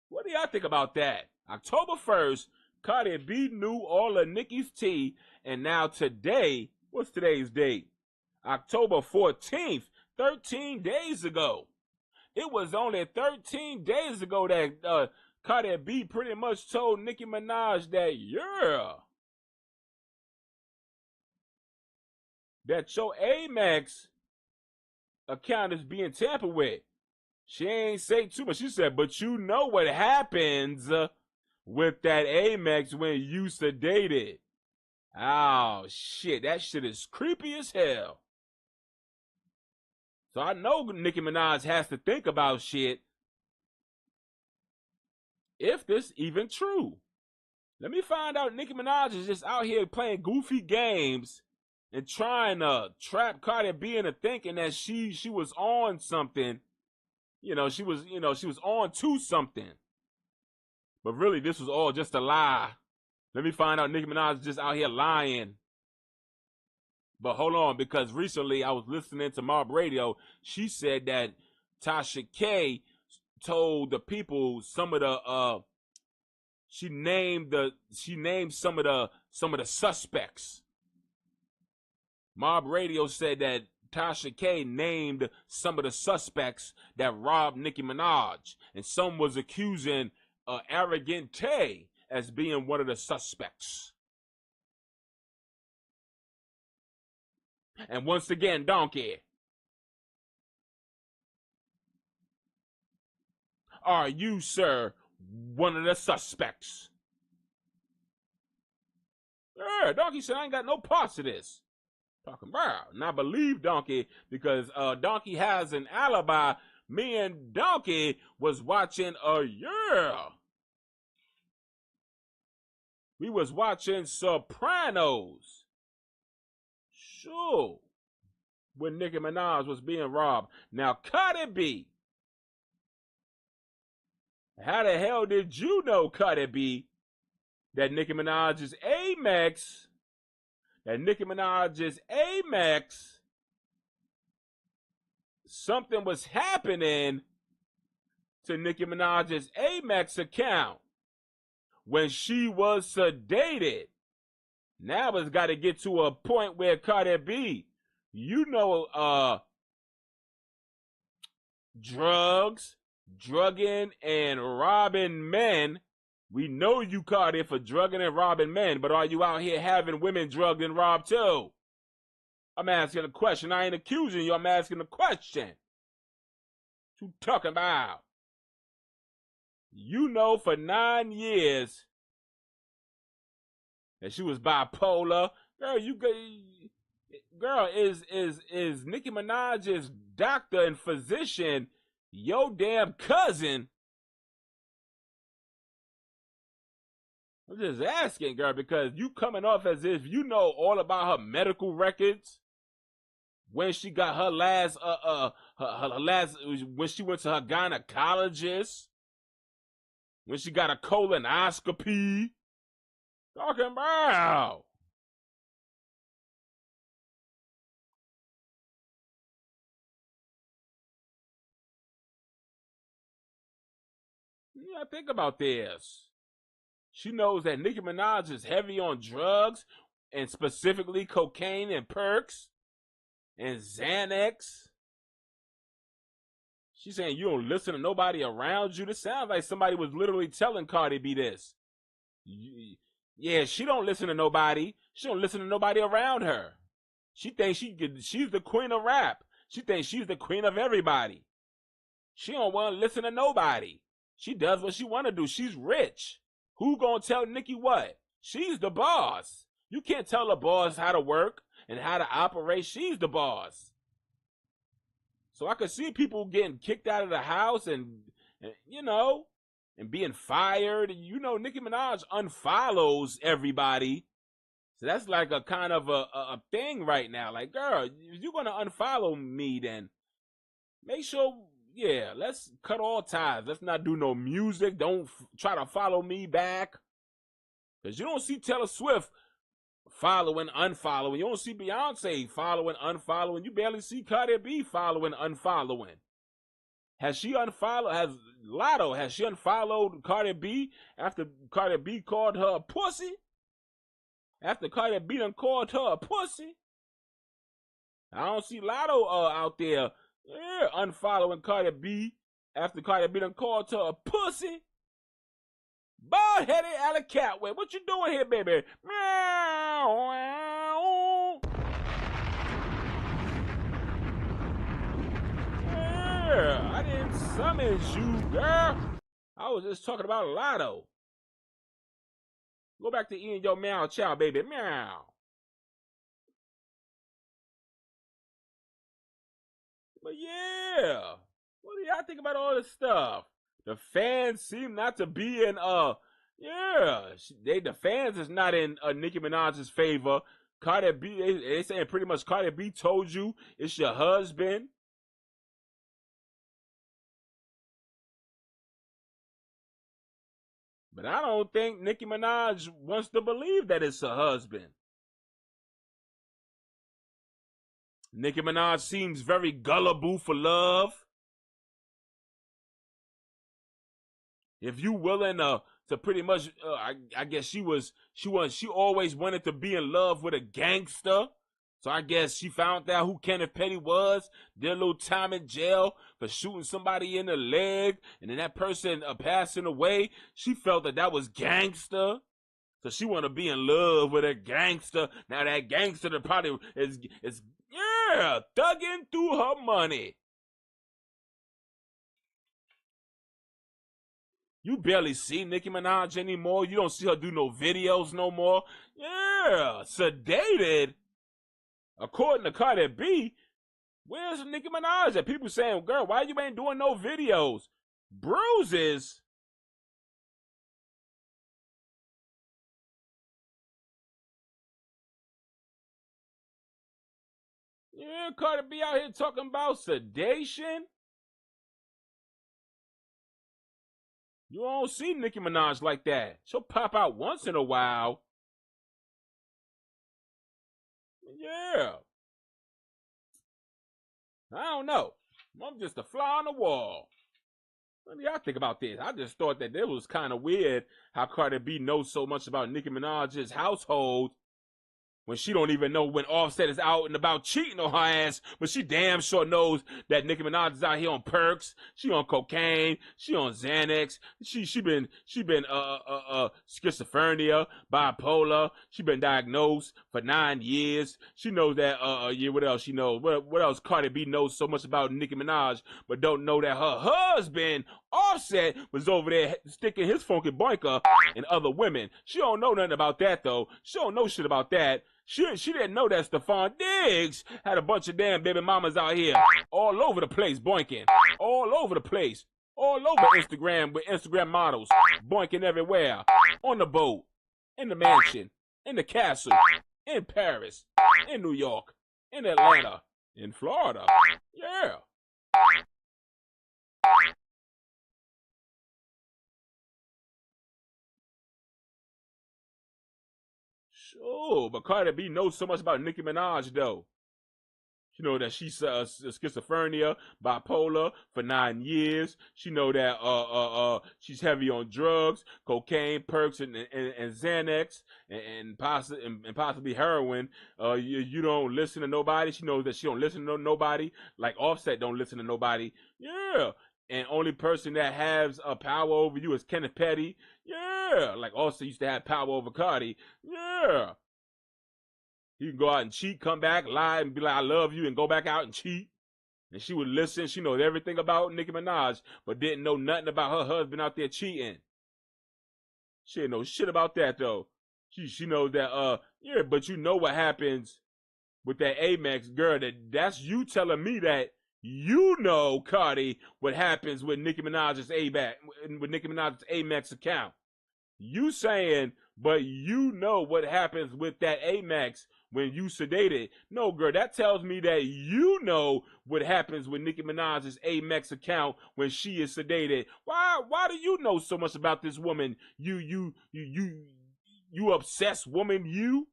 What do y'all think about that? October 1st, Cardi B knew all of Nicki's tea, and now today, what's today's date? October 14th, 13 days ago. It was only 13 days ago that Cardi B pretty much told Nicki Minaj that, yeah, that your Amex account is being tampered with. She ain't say too much. She said, but you know what happens with that Amex when you sedate it. Oh, shit. That shit is creepy as hell. So I know Nicki Minaj has to think about shit. If this even true. Let me find out Nicki Minaj is just out here playing goofy games and trying to trap Cardi B into thinking that she was on something. She was on to something. But really, this was all just a lie. Let me find out Nicki Minaj is just out here lying. But hold on, because recently I was listening to Mob Radio. She said that Tasha K told the people some of the she named some of the suspects. Mob Radio said that Tasha K named some of the suspects that robbed Nicki Minaj, and some was accusing Arrogant Tay as being one of the suspects. And once again, Donkey, are you, sir, one of the suspects? Yeah, Donkey said, I ain't got no parts of this. Talking about. And I believe Donkey because Donkey has an alibi. Me and Donkey was watching we was watching Sopranos. Sure. When Nicki Minaj was being robbed. Now, Cardi B. How the hell did you know, Cardi B, that Nicki Minaj's Amex, something was happening to Nicki Minaj's Amex account when she was sedated? Now it's got to get to a point where Cardi B, drugging and robbing men. We know you caught it for drugging and robbing men, but are you out here having women drugged and robbed too? I'm asking a question. I ain't accusing you. I'm asking a question. What you talking about? You know for 9 years that she was bipolar. Girl, is Nicki Minaj's doctor and physician your damn cousin? I'm just asking, girl, because you coming off as if you know all about her medical records. When she got her last, when she went to her gynecologist, when she got a colonoscopy. Talking about. Yeah, think about this. She knows that Nicki Minaj is heavy on drugs, and specifically cocaine and perks and Xanax. She's saying you don't listen to nobody around you. This sounds like somebody was literally telling Cardi B this. Yeah, she don't listen to nobody. She don't listen to nobody around her. She thinks she's the queen of rap. She thinks she's the queen of everybody. She don't want to listen to nobody. She does what she want to do. She's rich. Who gonna tell Nicki what? She's the boss. You can't tell a boss how to work and how to operate. She's the boss. So I could see people getting kicked out of the house and you know, and being fired. You know, Nicki Minaj unfollows everybody. So that's like a kind of a thing right now. Like, girl, if you're going to unfollow me, then make sure, yeah, let's cut all ties. Let's not do no music. Don't try to follow me back. Because you don't see Taylor Swift following, unfollowing. You don't see Beyonce following, unfollowing. You barely see Cardi B following, unfollowing. Has she unfollowed, has she unfollowed Cardi B after Cardi B called her a pussy? After Cardi B done called her a pussy? I don't see Lotto out there unfollowing Cardi B after Cardi B done called her a pussy. Bald-headed Alley Catway, what you doing here, baby? Meow. Yeah, I didn't summon you, girl. I was just talking about Lotto. Go back to eating your meow chow, baby. Meow. But yeah, what do y'all think about all this stuff? The fans seem not to be in the fans is not in Nicki Minaj's favor. Cardi B, they saying pretty much Cardi B told you it's your husband. But I don't think Nicki Minaj wants to believe that it's her husband. Nicki Minaj seems very gullible for love. If you willing to pretty much, I guess she always wanted to be in love with a gangster. So I guess she found out who Kenneth Petty was, did a little time in jail for shooting somebody in the leg, and then that person passing away. She felt that was gangster. So she want to be in love with a gangster. Now that gangster that probably is thugging through her money. You barely see Nicki Minaj anymore. You don't see her do no videos no more. Yeah, sedated. According to Cardi B, where's Nicki Minaj at? People saying, girl, why you ain't doing no videos? Bruises? Yeah, Cardi B out here talking about sedation. You don't see Nicki Minaj like that. She'll pop out once in a while. Yeah. I don't know. I'm just a fly on the wall. What do y'all think about this? I just thought that it was kind of weird how Cardi B knows so much about Nicki Minaj's household when she don't even know when Offset is out and about cheating on her ass, but she damn sure knows that Nicki Minaj is out here on perks, she on cocaine, she on Xanax, she been schizophrenia, bipolar, she been diagnosed for 9 years. She knows that what else she knows? What else Cardi B knows so much about Nicki Minaj, but don't know that her husband Offset was over there sticking his funky boinker in other women. She don't know nothing about that though. She don't know shit about that. She didn't know that Stephon Diggs had a bunch of damn baby mamas out here all over the place boinking. All over the place. All over Instagram with Instagram models. Boinking everywhere. On the boat. In the mansion. In the castle. In Paris. In New York. In Atlanta. In Florida. Yeah. Sure, but Cardi B knows so much about Nicki Minaj though. She know that she's schizophrenia, bipolar for 9 years. She know that she's heavy on drugs, cocaine, perks, and Xanax, and possibly heroin. You don't listen to nobody. She knows that she don't listen to nobody. Like Offset don't listen to nobody. Yeah. And only person that has a power over you is Kenneth Petty. Yeah. Like Offset used to have power over Cardi. Yeah. He can go out and cheat, come back, lie, and be like, I love you, and go back out and cheat. And she would listen. She knows everything about Nicki Minaj, but didn't know nothing about her husband out there cheating. She didn't know shit about that though. She knows that yeah, but you know what happens with that Amex, girl. That's you telling me that you know, Cardi, what happens with Nicki Minaj's Amex account. You saying, but you know what happens with that Amex when you sedated. No, girl, that tells me that you know what happens with Nicki Minaj's Amex account when she is sedated. Why do you know so much about this woman? You obsessed woman, you?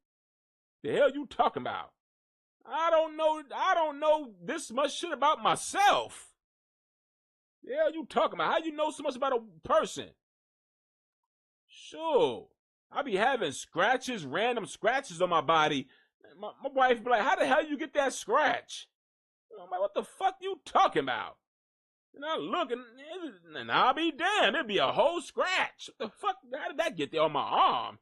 The hell you talking about? I don't know this much shit about myself. The hell you talking about? How you know so much about a person? Sure. I be having scratches, random scratches on my body. My wife be like, how the hell you get that scratch? I'm like, what the fuck you talking about? And I look and I'll be damned, it'd be a whole scratch. What the fuck? How did that get there on my arm?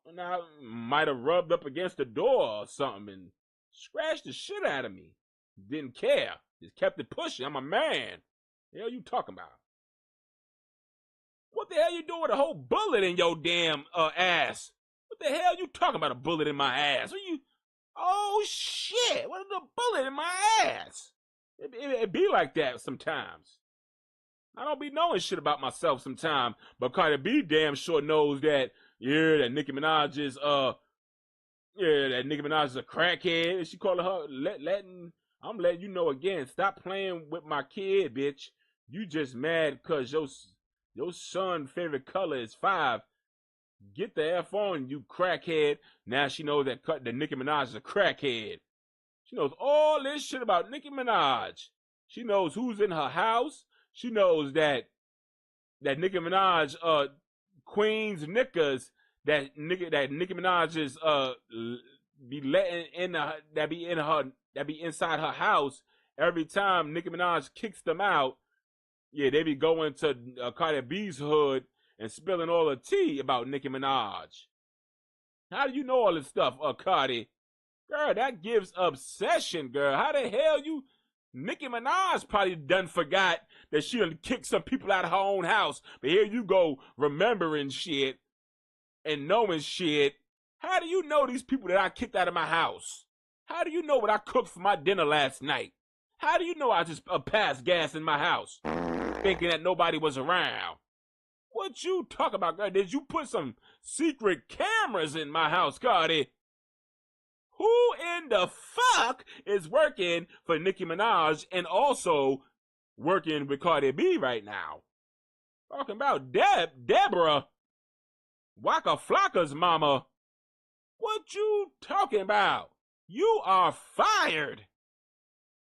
And I might have rubbed up against the door or something and scratched the shit out of me. Didn't care. Just kept it pushing. I'm a man. The hell you talking about? What the hell you doing with a whole bullet in your damn ass? What the hell you talking about, a bullet in my ass? Oh shit, what is a bullet in my ass? It be like that sometimes. I don't be knowing shit about myself sometimes, but Cardi B damn sure knows that, yeah, that Nicki Minaj is a crackhead. And she calling her I'm letting you know again, stop playing with my kid, bitch. You just mad cause your son's favorite color is 5. Get the F on, you crackhead. Now she knows that Nicki Minaj is a crackhead. She knows all this shit about Nicki Minaj. She knows who's in her house. She knows that Nicki Minaj Queens knickers that Nicki Minaj is be letting in that be inside her house every time Nicki Minaj kicks them out. Yeah, they be going to Cardi B's hood and spilling all the tea about Nicki Minaj. How do you know all this stuff, Cardi? Girl, that gives obsession, girl. How the hell Nicki Minaj probably done forgot that she done kicked some people out of her own house. But here you go, remembering shit and knowing shit. How do you know these people that I kicked out of my house? How do you know what I cooked for my dinner last night? How do you know I just passed gas in my house? Thinking that nobody was around. What you talk about, girl? Did you put some secret cameras in my house, Cardi? Who in the fuck is working for Nicki Minaj and also working with Cardi B right now? Talking about Deborah Waka Flocka's mama. What you talking about? You are fired.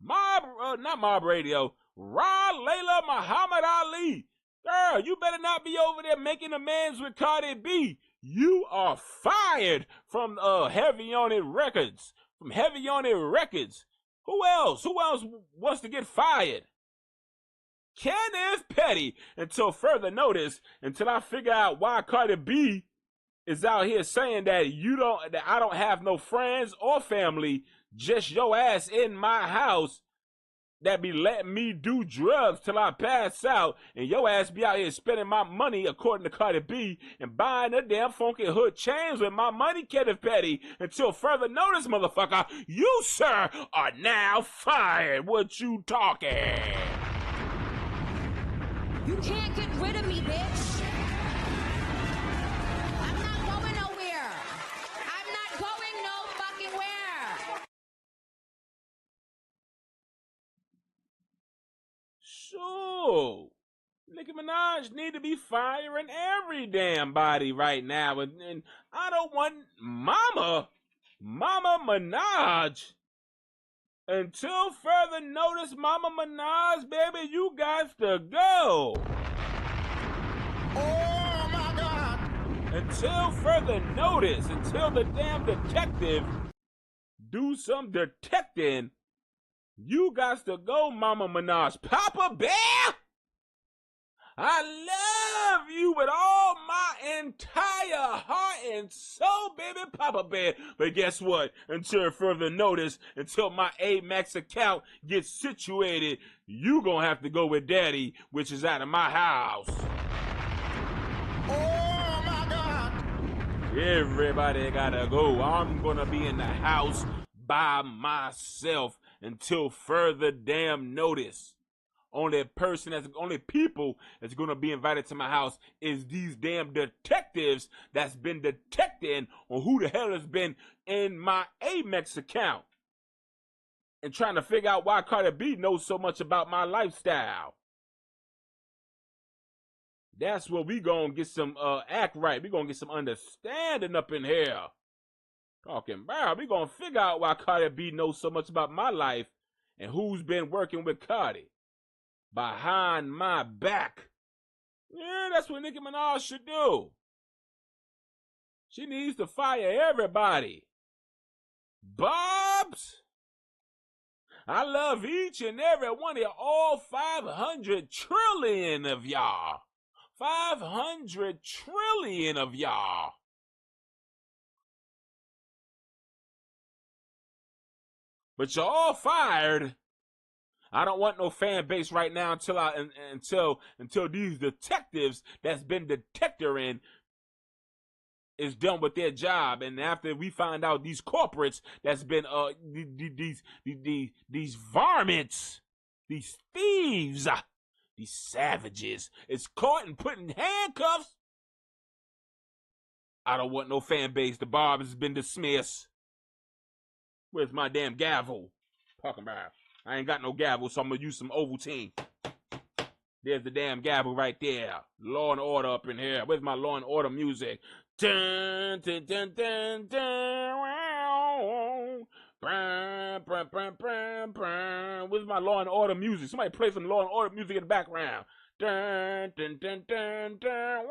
Not Mob Radio. Ra Layla Muhammad Ali. Girl, you better not be over there making amends with Cardi B. You are fired from Heavy On It Records. From Heavy On It Records. Who else? Who else wants to get fired? Kenneth Petty. Until further notice, until I figure out why Cardi B is out here saying that I don't have no friends or family, just your ass in my house that be letting me do drugs till I pass out, and your ass be out here spending my money, according to Cardi B, and buying the damn funky hood chains with my money, Kenneth Petty. Until further notice, motherfucker, you, sir, are now fired. What you talking? You can't get rid of me, bitch. Sure. Nicki Minaj need to be firing every damn body right now. And I don't want Mama Minaj. Until further notice, Mama Minaj, baby, you got to go. Oh, my God. Until further notice, until the damn detective do some detecting, you got to go, Mama Minaj. Papa Bear! I love you with all my entire heart and soul, baby Papa Bear. But guess what? Until further notice, until my Amex account gets situated, you gonna have to go with Daddy, which is out of my house. Oh my God! Everybody gotta go. I'm gonna be in the house by myself until further damn notice. Only people that's gonna be invited to my house is these damn detectives that's been detecting on who the hell has been in my Amex account and trying to figure out why Cardi B knows so much about my lifestyle. That's where we gonna get some act right. We gonna get some understanding up in here. Talking about, we gonna figure out why Cardi B knows so much about my life and who's been working with Cardi behind my back. Yeah, that's what Nicki Minaj should do. She needs to fire everybody. Bobs, I love each and every one of you, all 500 trillion of y'all. 500 trillion of y'all. But you're all fired. I don't want no fan base right now until these detectives that's been detectoring is done with their job, and after we find out these corporates that's been these varmints, these thieves, these savages is caught and put in handcuffs. I don't want no fan base. The Barb has been dismissed. Where's my damn gavel? Talking about. I ain't got no gavel, so I'm gonna use some Ovaltine. There's the damn gavel right there. Law and Order up in here. Where's my Law and Order music? Dun, dun, dun, dun, dun, Where's my Law and Order music? Somebody play some Law and Order music in the background. Dun, dun, dun, dun, dun,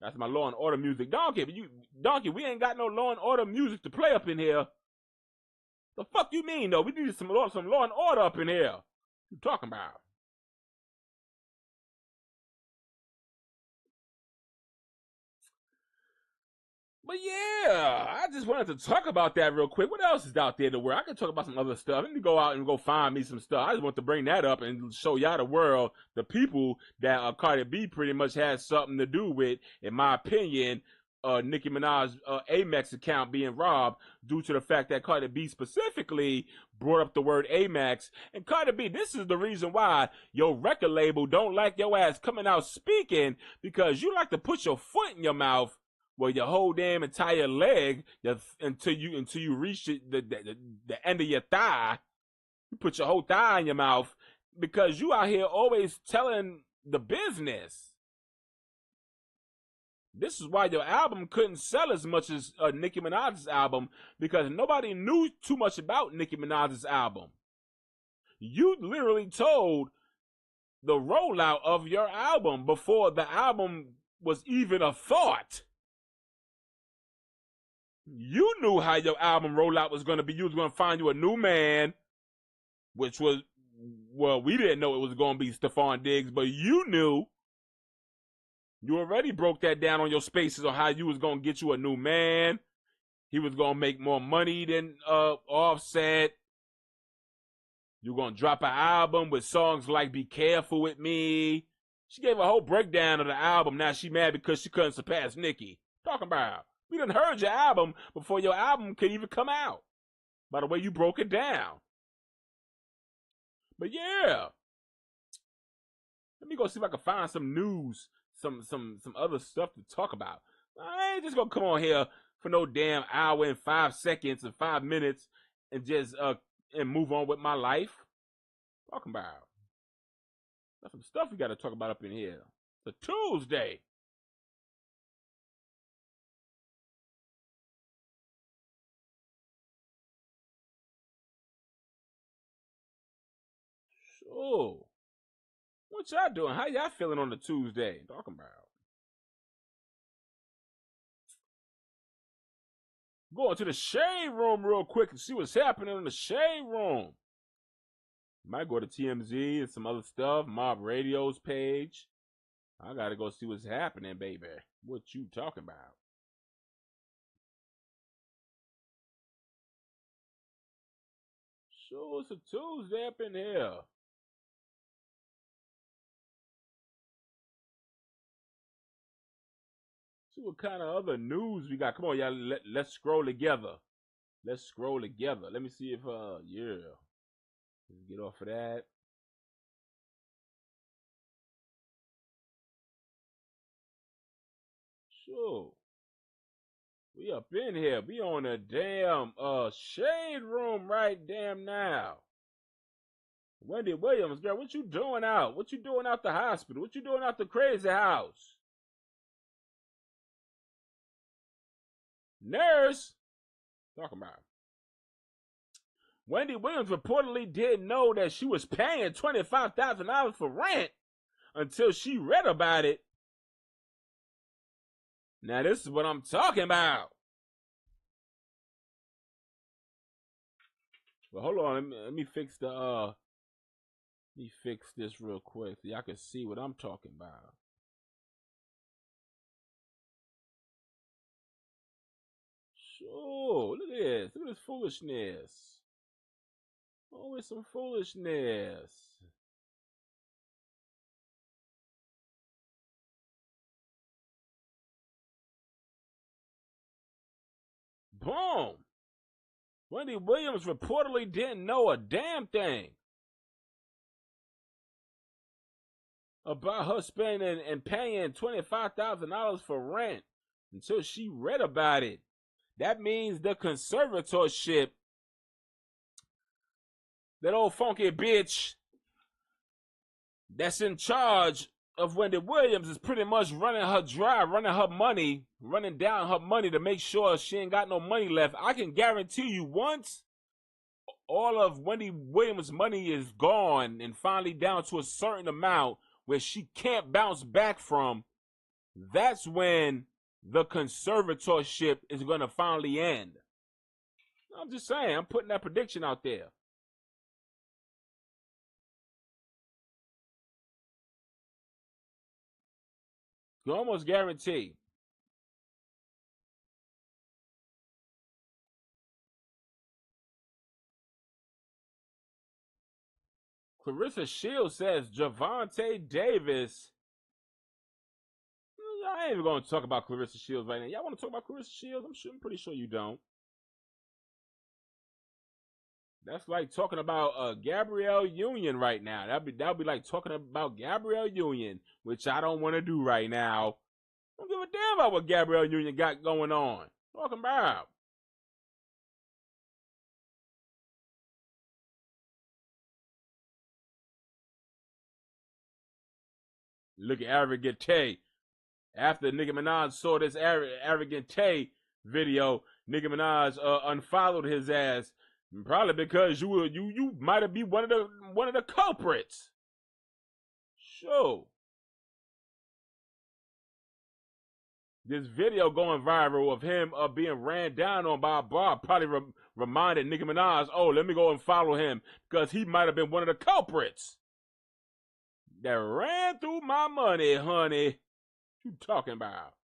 That's my Law and Order music. Donkey, we ain't got no Law and Order music to play up in here. The fuck you mean though? We need some Law and Order up in here. What you talking about? But yeah, I just wanted to talk about that real quick. What else is out there in the world? I can talk about some other stuff. I need to go out and go find me some stuff. I just want to bring that up and show y'all the world, the people that Cardi B pretty much has something to do with, in my opinion, Nicki Minaj's Amex account being robbed due to the fact that Cardi B specifically brought up the word Amex. And Cardi B, this is the reason why your record label don't like your ass coming out speaking, because you like to put your foot in your mouth, well, your whole damn entire leg, until you reach the end of your thigh. You put your whole thigh in your mouth because you out here always telling the business. This is why your album couldn't sell as much as Nicki Minaj's album, because nobody knew too much about Nicki Minaj's album. You literally told the rollout of your album before the album was even a thought. You knew how your album rollout was going to be. You was going to find you a new man, which was, well, we didn't know it was going to be Stephon Diggs, but you knew. You already broke that down on your spaces on how you was going to get you a new man. He was going to make more money than Offset. You're going to drop an album with songs like Be Careful With Me. She gave a whole breakdown of the album. Now she mad because she couldn't surpass Nicki. Talking about. We done heard your album before your album could even come out. By the way you broke it down. But yeah. Let me go see if I can find some news, some other stuff to talk about. I ain't just gonna come on here for no damn hour and 5 seconds and 5 minutes and just and move on with my life. Talking about. That's some stuff we gotta talk about up in here. It's a Tuesday. So, what y'all doing? How y'all feeling on the Tuesday? Talking about. Going to the shade room real quick and see what's happening in the shade room. Might go to TMZ and some other stuff. Mob Radio's page. I gotta go see what's happening, baby. What you talking about? Sure, it's a Tuesday up in here. See what kind of other news we got. Come on, y'all. Let's scroll together. Let's scroll together. Let me see if, yeah. Let's get off of that. Sure. We up in here. We on a damn shade room right damn now. Wendy Williams, girl, what you doing out? What you doing out the hospital? What you doing out the crazy house? Nurse? Talking about. Wendy Williams reportedly didn't know that she was paying $25,000 for rent until she read about it. Now this is what I'm talking about. Well, hold on. Let me fix the let me fix this real quick so y'all can see what I'm talking about. Sure. Look at this. Look at this foolishness. Always some foolishness. Boom. Wendy Williams reportedly didn't know a damn thing about her spending and paying $25,000 for rent until she read about it. That means the conservatorship, that old funky bitch that's in charge of Wendy Williams, is pretty much running her dry, running her money, running down her money to make sure she ain't got no money left. I can guarantee you, once all of Wendy Williams' money is gone and finally down to a certain amount where she can't bounce back from, that's when the conservatorship is going to finally end. I'm just saying, I'm putting that prediction out there. You almost guarantee. Clarissa Shields says Javante Davis. I ain't even going to talk about Clarissa Shields right now. Y'all want to talk about Clarissa Shields? I'm pretty sure you don't. That's like talking about Gabrielle Union right now. That'd be like talking about Gabrielle Union, which I don't want to do right now. I don't give a damn about what Gabrielle Union got going on. Talking about. Look at Arrogant Tay. After Nicki Minaj saw this Arrogant Tay video, Nicki Minaj unfollowed his ass, probably because you might have been one of the culprits. Sure. This video going viral of him being ran down on by a bar probably reminded Nicki Minaj, oh, let me go and follow him because he might have been one of the culprits that ran through my money, honey. What you talking about?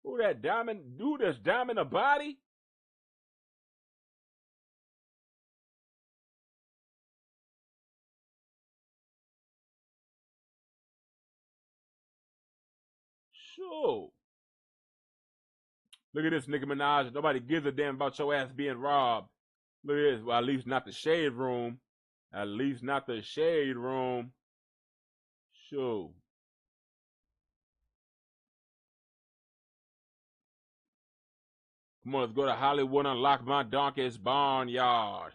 Who that diamond dude that's diamond a body? Sure. Look at this, Nicki Minaj. Nobody gives a damn about your ass being robbed. Look at this. Well, at least not the shade room. At least not the shade room. Sure. Come on, let's go to Hollywood and unlock my donkey's barnyard.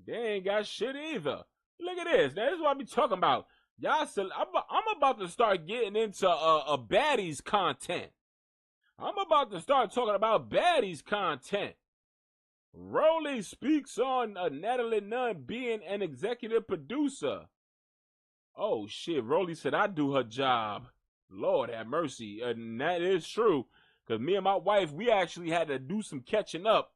They ain't got shit either. Look at this. Now, this is what I be talking about. Y'all, I'm about to start getting into a baddies content. I'm about to start talking about baddies content. Rolly speaks on Natalie Nunn being an executive producer. Oh shit, Rolly said I do her job. Lord have mercy. And that is true. Because me and my wife, we actually had to do some catching up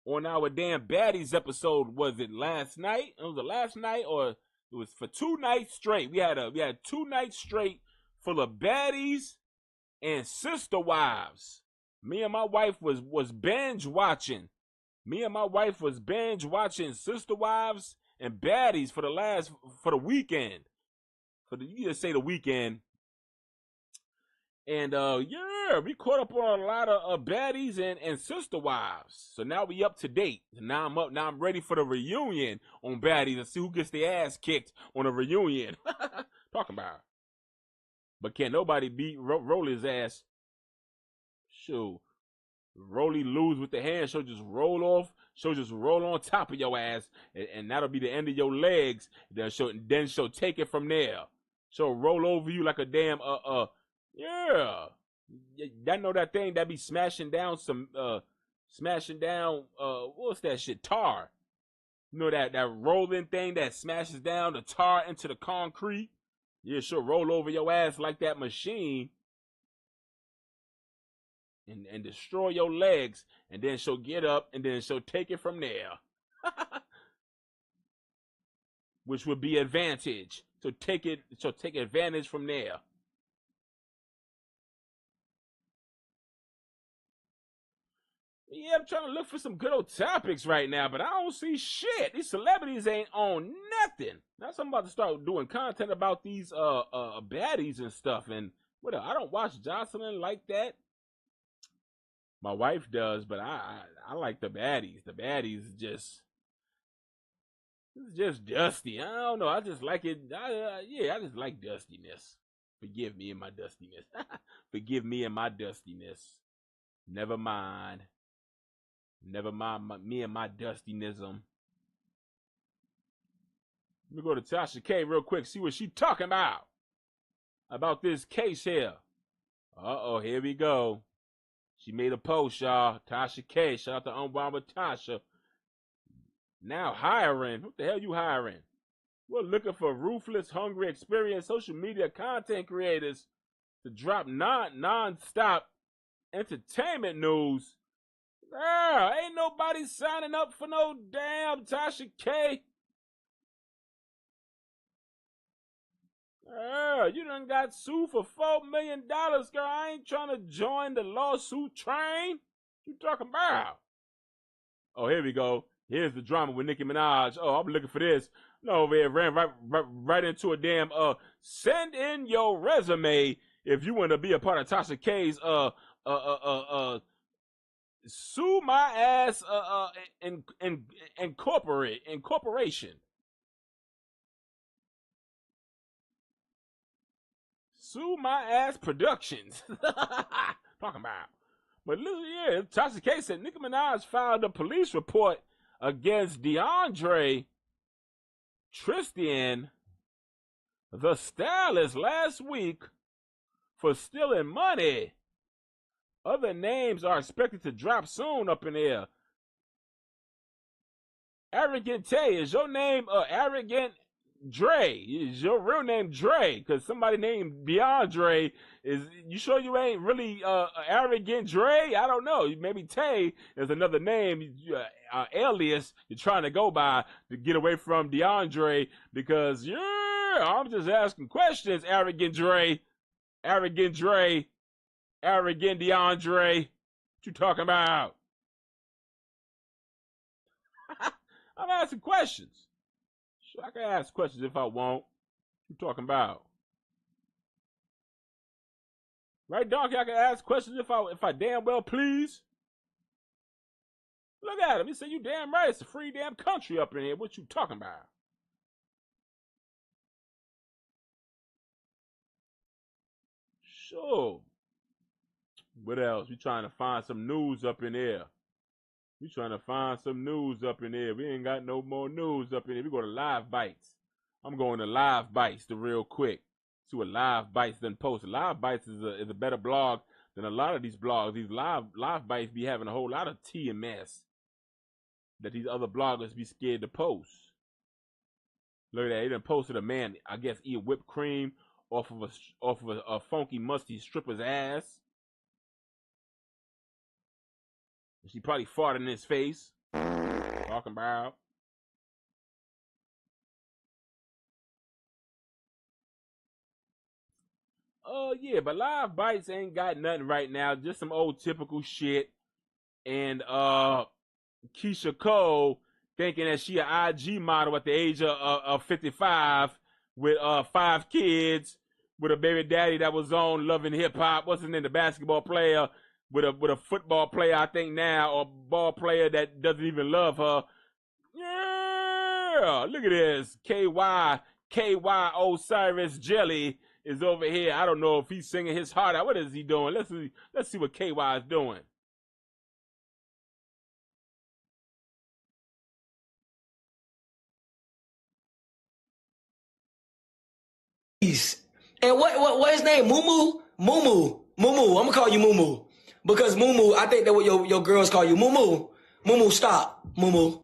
on our damn baddies episode. Was it last night? Was it last night, or it was for 2 nights straight? We had 2 nights straight full of baddies and sister wives. Me and my wife was binge watching. Me and my wife was binge watching Sister Wives and Baddies for the weekend. You just say the weekend. And yeah, we caught up on a lot of baddies and Sister Wives. So now we up to date. Now I'm ready for the reunion on Baddies and see who gets their ass kicked on a reunion. Talking about. But can't nobody beat Rolly's ass. Shoot. Rolly lose with the hand, she'll just roll off. She'll just roll on top of your ass, and that'll be the end of your legs. Then she'll take it from there. She'll roll over you like a damn yeah. I know that thing that be smashing down what's that shit? Tar. You know that rolling thing that smashes down the tar into the concrete? Yeah, she'll roll over your ass like that machine. And destroy your legs, and then she'll get up, and then she'll take it from there. Which would be advantage. She'll take advantage from there. Yeah, I'm trying to look for some good old topics right now, but I don't see shit. These celebrities ain't on nothing. Now I'm about to start doing content about these baddies and stuff, and whatever. I don't watch Jocelyn like that. My wife does, but I like the baddies. The baddies it's just dusty. I don't know. I just like it. I just like dustiness. Forgive me and my dustiness. Forgive me and my dustiness. Never mind. Never mind me and my dustinism. Let me go to Tasha K real quick, see what she talking about. About this case here. Uh-oh, here we go. She made a post, y'all. Tasha K. Shout out to Unwound with Tasha. Now hiring. What the hell you hiring? We're looking for ruthless, hungry, experienced social media content creators to drop non-stop entertainment news. Girl, ain't nobody signing up for no damn Tasha K. You done got sued for $4 million, girl. I ain't trying to join the lawsuit train. What you talking about? Oh, here we go. Here's the drama with Nicki Minaj. Oh, I'm looking for this. No, over here, ran right into a damn, send in your resume if you want to be a part of Tasha K's, sue my ass, incorporation. Sue my ass productions. Talking about. But listen, yeah, Tasha K said Nicki Minaj filed a police report against DeAndre Tristan, the stylist, last week for stealing money. Other names are expected to drop soon up in here. Arrogant Tay, is your name Arrogant Dre? Is your real name Dre? Because somebody named DeAndre is. You sure you ain't really Arrogant Dre? I don't know. Maybe Tay is another name, alias you're trying to go by to get away from DeAndre. Because yeah, I'm just asking questions. Arrogant Dre, Arrogant Dre, Arrogant DeAndre. What you talking about? I'm asking questions. Sure, I can ask questions if I want. What you talking about? Right, Donkey? I can ask questions if I damn well please. Look at him. He said, you damn right. It's a free damn country up in here. What you talking about? Sure. What else? We trying to find some news up in here. We trying to find some news up in here. We ain't got no more news up in here. We go to Live Bites. I'm going to Live Bites the real quick. See what Live Bites done post. Live Bites is a better blog than a lot of these blogs. These Live Bites be having a whole lot of tea and mess that these other bloggers be scared to post. Look at that. They done posted a man, I guess, eat whipped cream off of a funky musty stripper's ass. She probably farted in his face. Talking about. Yeah, but Live Bites ain't got nothing right now. Just some old typical shit. And Keisha Cole thinking that she an IG model at the age of 55 with 5 kids with a baby daddy that was on Loving Hip Hop. What's his name? The basketball player with a football player, I think now, or ball player that doesn't even love her. Yeah, look at this. KY Osiris Jelly is over here. I don't know if he's singing his heart out. What is he doing? Let's see what KY is doing. And what his name? Mumu? Mumu. I'm gonna call you Mumu. Because Mumu, I think that what your girls call you. Mumu. Mumu, stop. Mumu.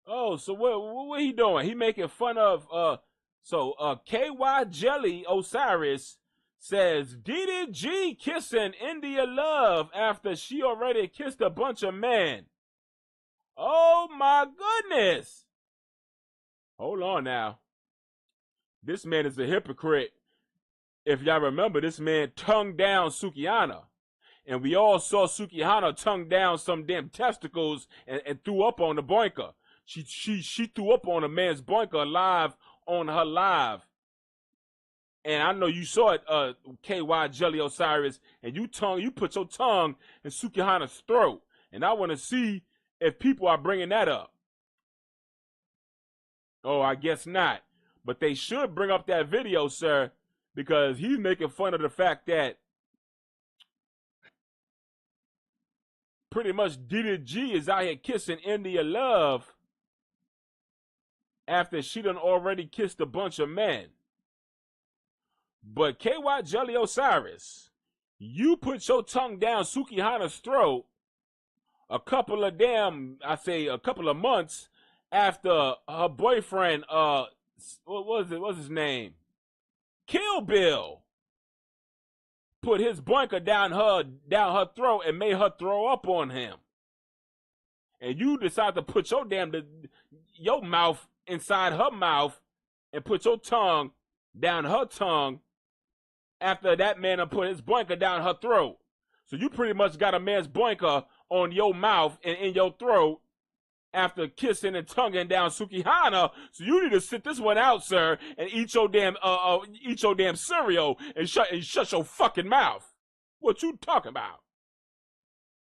Oh, so what he doing? He making fun of KY Jelly Osiris says DDG kissing India Love after she already kissed a bunch of men. Oh my goodness. Hold on now. This man is a hypocrite. If y'all remember, this man tongued down Sukihana. And we all saw Sukihana tongue down some damn testicles and threw up on the boinker. She threw up on a man's boinker live on her live. And I know you saw it, KY Jelly Osiris, and you put your tongue in Sukihana's throat. And I want to see if people are bringing that up. Oh, I guess not. But they should bring up that video, sir, because he's making fun of the fact that pretty much DDG is out here kissing India Love after she done already kissed a bunch of men. But KY Jelly Osiris, you put your tongue down Sukihana's throat a couple of months after her boyfriend, what's his name? Kill Bill put his boinker down her throat and made her throw up on him. And you decide to put your mouth inside her mouth and put your tongue down her tongue after that man put his boinker down her throat. So you pretty much got a man's boinker on your mouth and in your throat after kissing and tonguing down Sukihana. So you need to sit this one out, sir, and eat your damn cereal and shut your fucking mouth. What you talking about?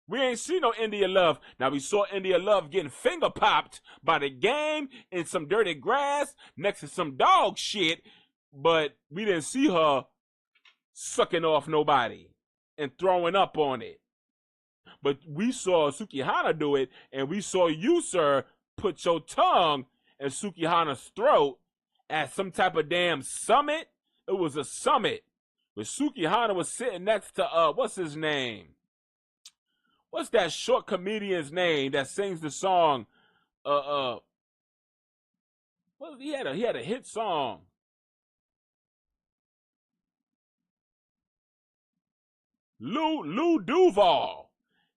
We ain't seen no India Love. Now we saw India Love getting finger popped by the game in some dirty grass next to some dog shit, but we didn't see her sucking off nobody and throwing up on it. But we saw Sukihana do it, and we saw you, sir, put your tongue in Sukihana's throat at some type of damn summit. It was a summit where Sukihana was sitting next to, what's his name? What's that short comedian's name that sings the song? Well, he had a hit song. Lou Duval.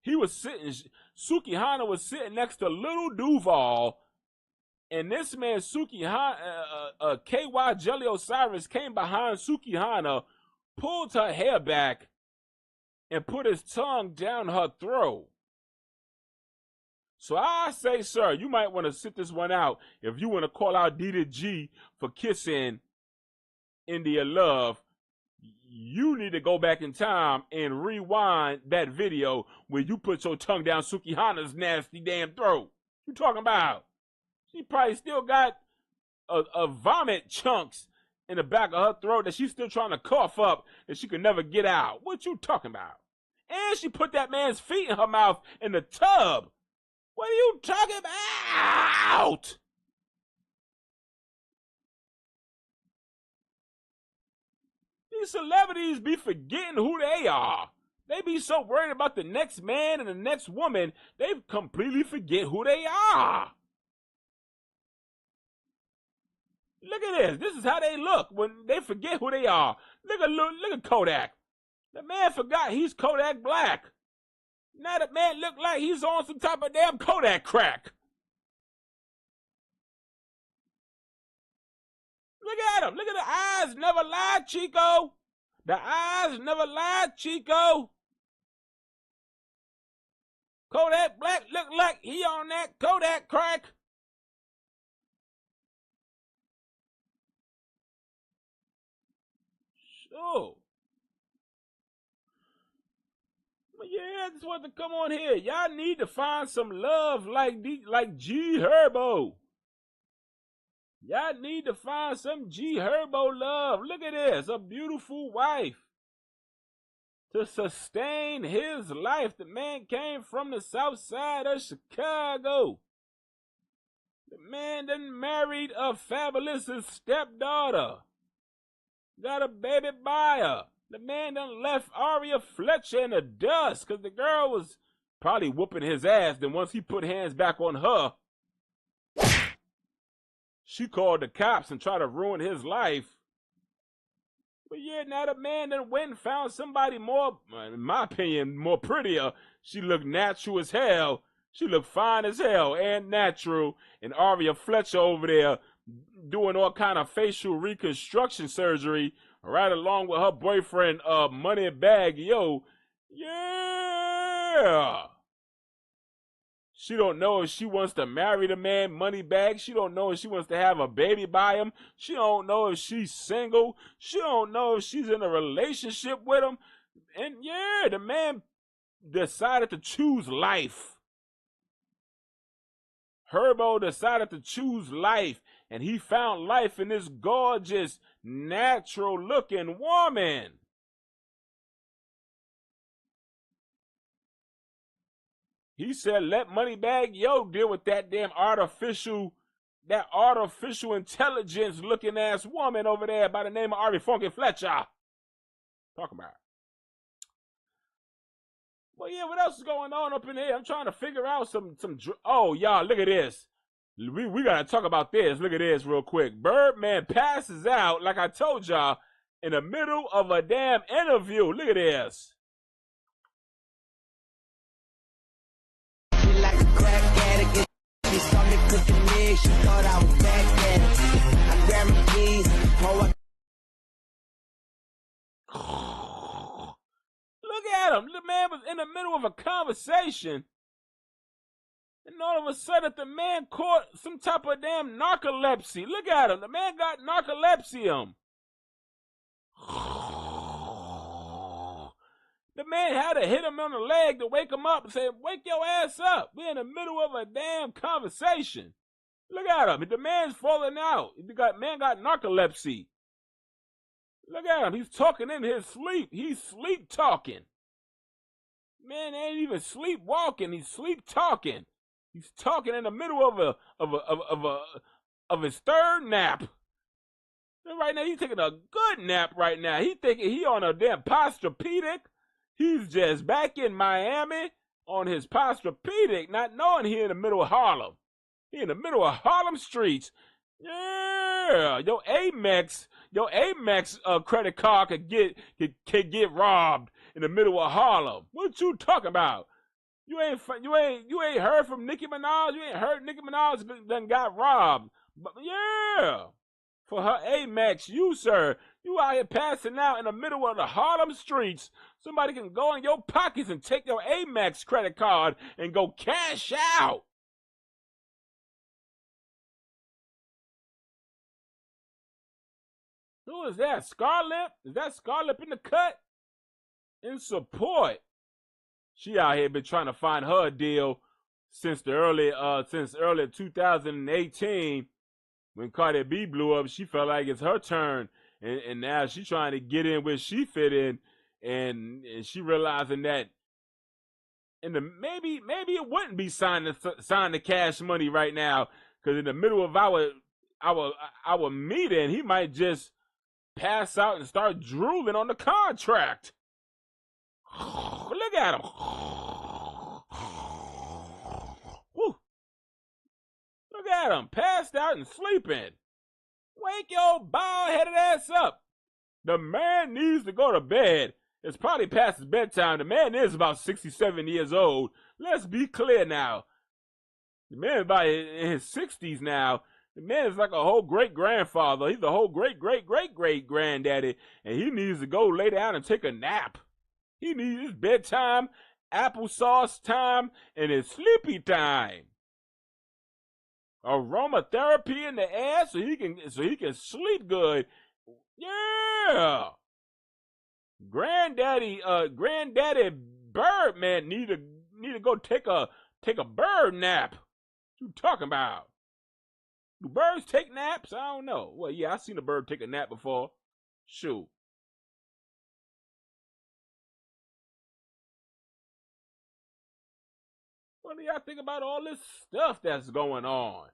Sukihana was sitting next to Little Duval, and this man Sukihana, KY Jelly Osiris came behind Sukihana, pulled her hair back, and put his tongue down her throat. So I say, sir, you might want to sit this one out if you want to call out DDG for kissing India Love. You need to go back in time and rewind that video where you put your tongue down Sukihana's nasty damn throat. You talking about? She probably still got a vomit chunks in the back of her throat that she's still trying to cough up that she could never get out. What you talking about? And she put that man's feet in her mouth in the tub. What are you talking about? These celebrities be forgetting who they are. They be so worried about the next man and the next woman, they completely forget who they are. Look at this. This is how they look when they forget who they are. Look at Kodak. The man forgot he's Kodak Black. Now the man look like he's on some type of damn Kodak crack. Look at him. Look at the eyes. Never lied, Chico. The eyes never lied, Chico. Kodak Black look like he on that Kodak crack. Sure. But yeah, I just wanted to come on here. Y'all need to find some love like G Herbo. Y'all need to find some G Herbo love. Look at this. A beautiful wife. To sustain his life, the man came from the south side of Chicago. The man done married a fabulous stepdaughter. Got a baby by her. The man done left Aria Fletcher in the dust because the girl was probably whooping his ass. Then once he put hands back on her, she called the cops and tried to ruin his life. But yeah, now the man done went and found somebody more, in my opinion, more prettier. She looked natural as hell. She looked fine as hell and natural. And Aria Fletcher over there doing all kind of facial reconstruction surgery right along with her boyfriend, Moneybag Yo. Yeah. She don't know if she wants to marry the man Moneybag. She don't know if she wants to have a baby by him. She don't know if she's single. She don't know if she's in a relationship with him. And yeah, the man decided to choose life. Herbo decided to choose life. And he found life in this gorgeous, natural-looking woman. He said, let Moneybag Yo deal with that damn artificial intelligence looking ass woman over there by the name of Ari Funky Fletcher. Talk about it. Well, yeah, what else is going on up in here? I'm trying to figure out some oh, y'all, look at this. We gotta talk about this. Look at this real quick. Birdman passes out, like I told y'all, in the middle of a damn interview. Look at this. Like a crack addict, she saw me cooking me, she thought I was back at it. I grabbed my keys, Look at him. The man was in the middle of a conversation. And all of a sudden, the man caught some type of damn narcolepsy. Look at him. The man got narcolepsy. The man had to hit him on the leg to wake him up and say, wake your ass up. We're in the middle of a damn conversation. Look at him. The man's falling out. The man got narcolepsy. Look at him. He's talking in his sleep. He's sleep talking. Man ain't even sleepwalking. He's sleep talking. He's talking in the middle of his third nap. And right now, he's taking a good nap right now. He thinking he on a damn Posturepedic. He's just back in Miami on his Posturepedic, not knowing he in the middle of Harlem. He in the middle of Harlem streets. Yeah, your Amex credit card could get robbed in the middle of Harlem. What you talking about? You ain't heard from Nicki Minaj. You ain't heard Nicki Minaj done got robbed. But yeah, for her Amex, you sir, you out here passing out in the middle of the Harlem streets. Somebody can go in your pockets and take your Amex credit card and go cash out. Who is that? Scarlett? Is that Scarlett in the cut? In support. She out here been trying to find her a deal since early 2018 when Cardi B blew up. She felt like it's her turn, and now she's trying to get in where she fit in, and she realizing that maybe it wouldn't be sign the Cash Money right now, because in the middle of our meeting, he might just pass out and start drooling on the contract. Look at him. Woo. Look at him, passed out and sleeping. Wake your bald-headed ass up. The man needs to go to bed. It's probably past his bedtime. The man is about 67 years old. Let's be clear now. The man is about in his 60s now. The man is like a whole great-grandfather. He's a whole great-great-great-great-granddaddy, and he needs to go lay down and take a nap. He needs his bedtime, applesauce time, and his sleepy time. Aromatherapy in the air so he can sleep good. Yeah. Granddaddy Birdman need to go take a bird nap. What you talking about? Do birds take naps? I don't know. Well, yeah, I seen a bird take a nap before. Shoot. What do y'all think about all this stuff that's going on?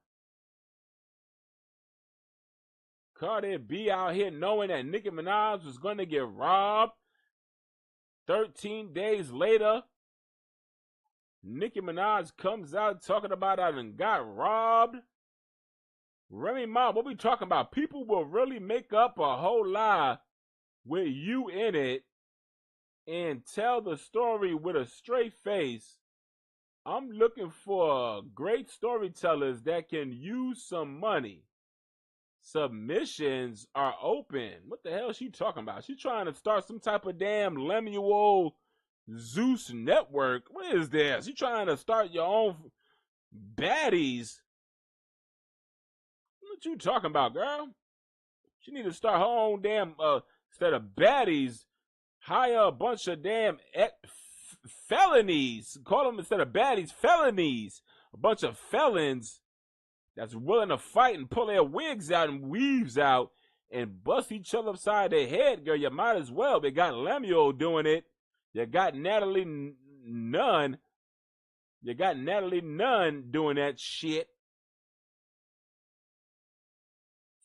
Cardi B out here knowing that Nicki Minaj was going to get robbed. 13 days later, Nicki Minaj comes out talking about I done got robbed. Remy Ma, what we talking about? People will really make up a whole lie with you in it and tell the story with a straight face. I'm looking for great storytellers that can use some money. Submissions are open. What the hell is she talking about? She trying to start some type of damn Lemuel Zeus network. What is this? She trying to start your own baddies. What you talking about, girl? She need to start her own damn, instead of baddies, hire a bunch of damn felonies. Call them, instead of baddies, felonies. A bunch of felons that's willing to fight and pull their wigs out and weaves out and bust each other upside their head, girl. You might as well. They got Lemuel doing it. You got Natalie Nunn. You got Natalie Nunn doing that shit.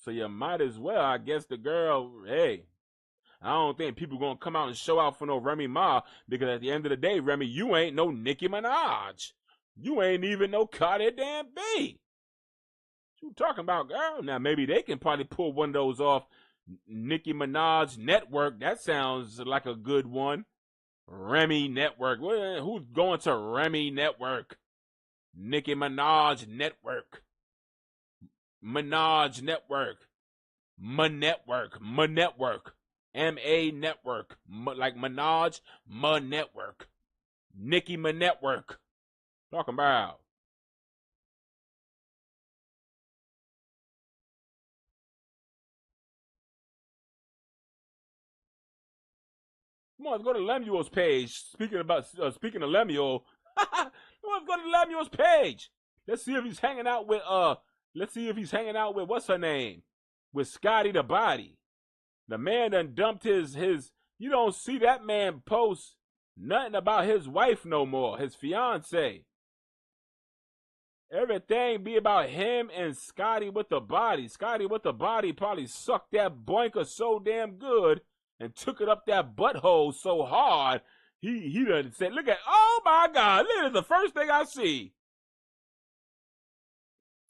So you might as well. I guess the girl, hey, I don't think people gonna come out and show out for no Remy Ma, because at the end of the day, Remy, you ain't no Nicki Minaj. You ain't even no Cardi damn B. What you talking about, girl? Now maybe they can probably pull one of those off. Nicki Minaj Network. That sounds like a good one. Remy Network. Who's going to Remy Network? Nicki Minaj Network. Minaj Network. Ma Network. Ma Network. M-A Network. Like Minaj. Ma Network. Nicki Ma Network. Talking about. Come on, let's go to Lemuel's page. Speaking of Lemuel, let's go to Lemuel's page. Let's see if he's hanging out with what's her name? With Scotty the Body. The man done dumped his you don't see that man post nothing about his wife no more, his fiance. Everything be about him and Scotty with the Body. Scotty with the Body probably sucked that boinker so damn good and took it up that butthole so hard, he done said, look at, oh my God, this is the first thing I see.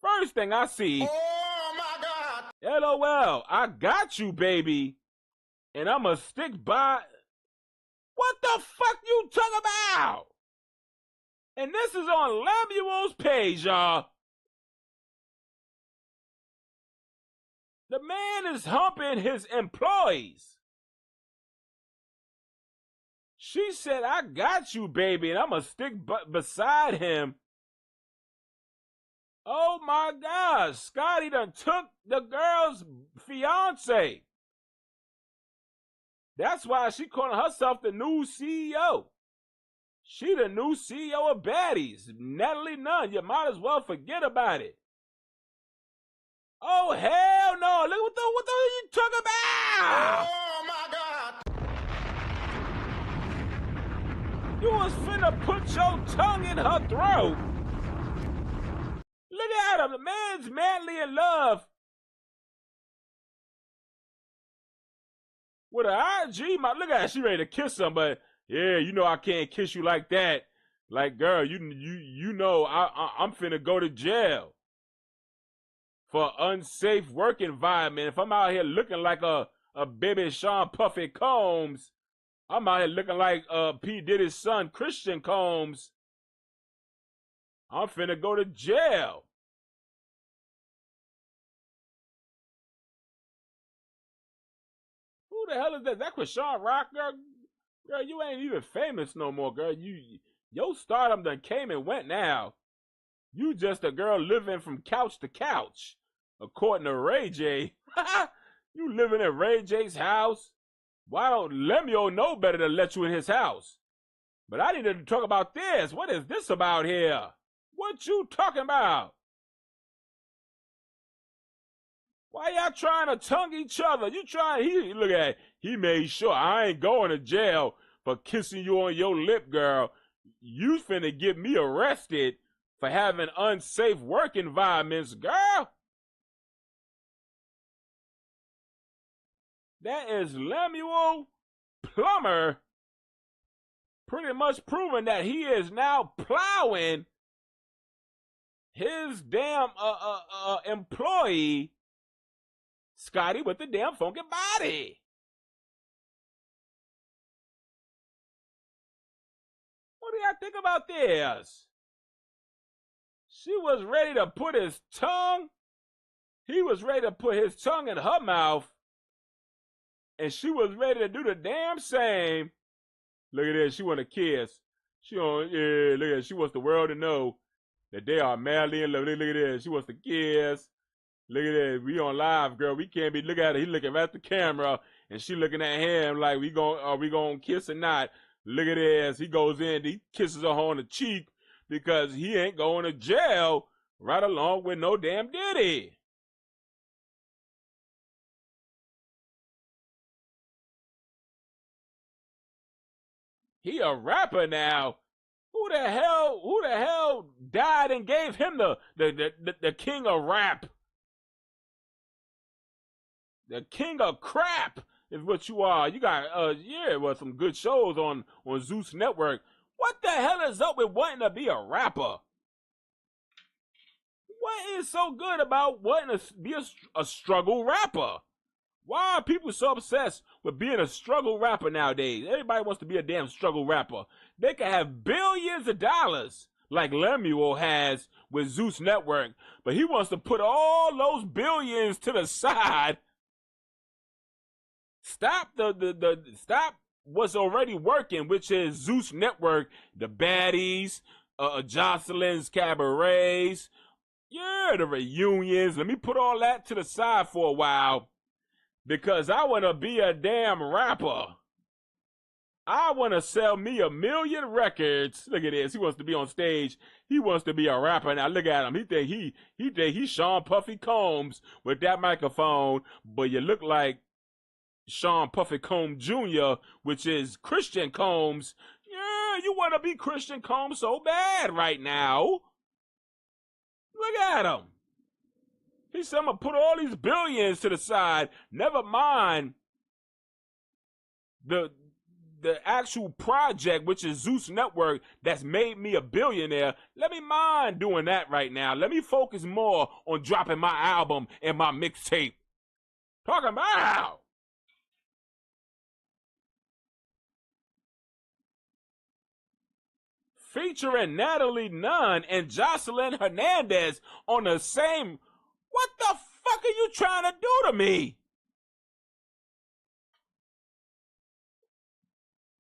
First thing I see. Oh my God. LOL, I got you, baby. And I'ma stick by. What the fuck you talking about? And this is on Lemuel's page, y'all. The man is humping his employees. She said, I got you, baby, and I'm going to stick beside him. Oh, my gosh. Scotty done took the girl's fiance. That's why she calling herself the new CEO. She the new CEO of Baddies. Natalie Nunn, you might as well forget about it. Oh, hell no. Look, what the you talking about? Oh my God. You was finna put your tongue in her throat. Look at him. The man's madly in love with an IG. Look at her. She ready to kiss him, but yeah, you know I can't kiss you like that. Like, girl, you know I'm finna go to jail for unsafe work environment. If I'm out here looking like a baby Sean Puffy Combs, I'm out here looking like P. Diddy's son, Christian Combs. I'm finna go to jail. Who the hell is that? Is that Krishan Rock, girl? Girl, you ain't even famous no more, girl. Your stardom done came and went now. You just a girl living from couch to couch, according to Ray J. You living in Ray J's house? Why don't Lemuel know better to let you in his house? But I need to talk about this. What is this about here? What you talking about? Why y'all trying to tongue each other? You trying, look at it. He made sure I ain't going to jail for kissing you on your lip, girl. You finna get me arrested for having unsafe work environments, girl. That is Lemuel Plummer pretty much proving that he is now plowing his damn employee, Scotty, with the damn funky body. What do y'all think about this? She was ready to put his tongue. He was ready to put his tongue in her mouth. And she was ready to do the damn same. Look at this. She want to kiss. Look at this. She wants the world to know that they are madly in love. Look at this. She wants to kiss. Look at this. We on live, girl. We can't be looking at her. He looking right at the camera. And she looking at him like, are we going to kiss or not? Look at this. He goes in. He kisses her on the cheek because he ain't going to jail right along with no damn Diddy. He a rapper now. Who the hell died and gave him the king of rap? The king of crap is what you are. You got some good shows on Zeus Network. What the hell is up with wanting to be a rapper? What is so good about wanting to be a struggle rapper? Why are people so obsessed with being a struggle rapper nowadays? Everybody wants to be a damn struggle rapper. They can have billions of dollars like Lemuel has with Zeus Network, but he wants to put all those billions to the side. Stop stop what's already working, which is Zeus Network, the baddies, Jocelyn's cabarets, the reunions. Let me put all that to the side for a while. Because I want to be a damn rapper. I want to sell me 1 million records. Look at this. He wants to be on stage. He wants to be a rapper. Now look at him. He think he's Sean Puffy Combs with that microphone. But you look like Sean Puffy Combs Jr., which is Christian Combs. Yeah, you want to be Christian Combs so bad right now. Look at him. He said, I'm going to put all these billions to the side. Never mind the actual project, which is Zeus Network, that's made me a billionaire. Let me mind doing that right now. Let me focus more on dropping my album and my mixtape. Talking about featuring Natalie Nunn and Jocelyn Hernandez on the same. What the fuck are you trying to do to me?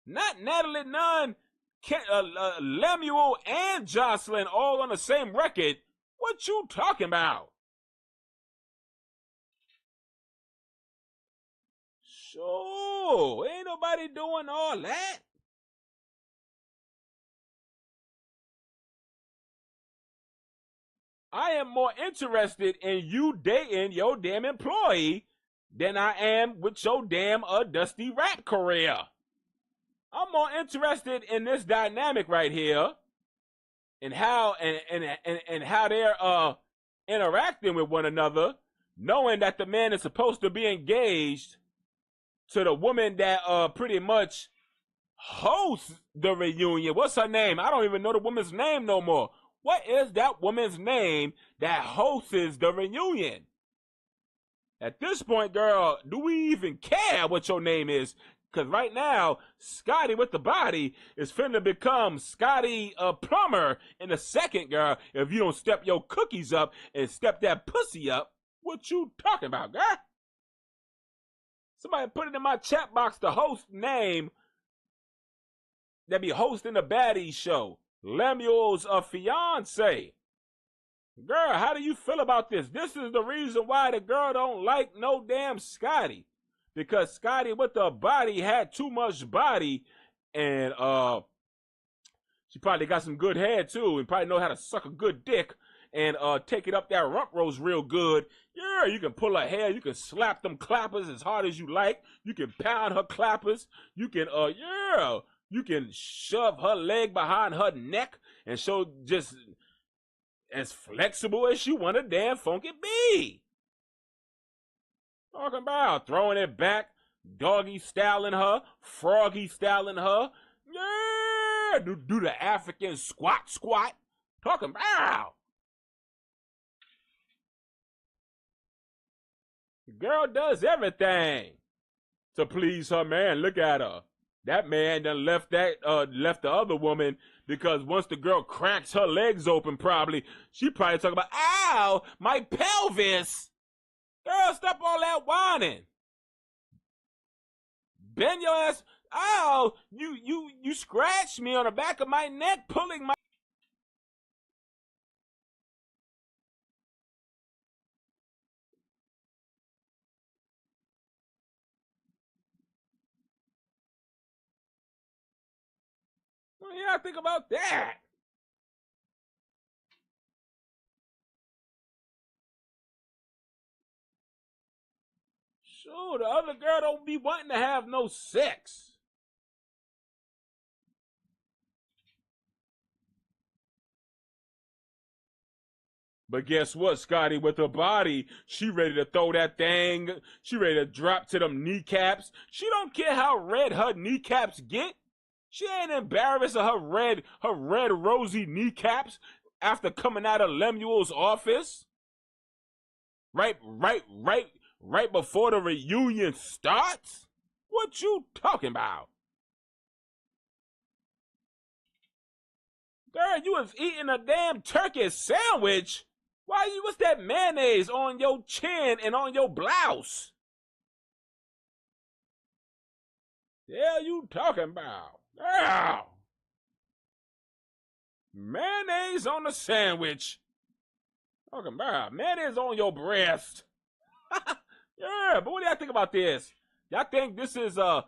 Not Natalie Nunn, Lemuel, and Jocelyn all on the same record. What you talking about? Sure, ain't nobody doing all that. I am more interested in you dating your damn employee than I am with your damn dusty rap career. I'm more interested in this dynamic right here and how and how they're interacting with one another, knowing that the man is supposed to be engaged to the woman that pretty much hosts the reunion. What's her name? I don't even know the woman's name no more. What is that woman's name that hosts the reunion? At this point, girl, do we even care what your name is? Because right now, Scotty with the body is finna become Scotty Plumber in a second, girl. If you don't step your cookies up and step that pussy up, what you talking about, girl? Somebody put it in my chat box the host name that be hosting the baddie show. Lemuel's fiance. Girl, how do you feel about this? This is the reason why the girl don't like no damn Scotty. Because Scotty with the body had too much body, and she probably got some good head too, and probably know how to suck a good dick and take it up that rump roast real good. Yeah, you can pull her hair, you can slap them clappers as hard as you like, you can pound her clappers, you can you can shove her leg behind her neck and show just as flexible as you want a damn funky be. Talking about throwing it back, doggy styling her, froggy styling her. Yeah, do the African squat. Talking about. The girl does everything to please her man. Look at her. That man done left the other woman because once the girl cracks her legs open, she probably talking about, ow, my pelvis. Girl, stop all that whining. Bend your ass. Ow, you scratched me on the back of my neck, pulling my. What do y'all think about that? Sure, the other girl don't be wanting to have no sex. But guess what, Scotty with her body, she ready to throw that thing. She ready to drop to them kneecaps. She don't care how red her kneecaps get. She ain't embarrassed of her red rosy kneecaps after coming out of Lemuel's office. Right before the reunion starts? What you talking about? Girl, you was eating a damn turkey sandwich. What's that mayonnaise on your chin and on your blouse? The hell you talking about? Girl. Mayonnaise on the sandwich. Talking about mayonnaise on your breast. Yeah, but what do y'all think about this? Y'all think this is a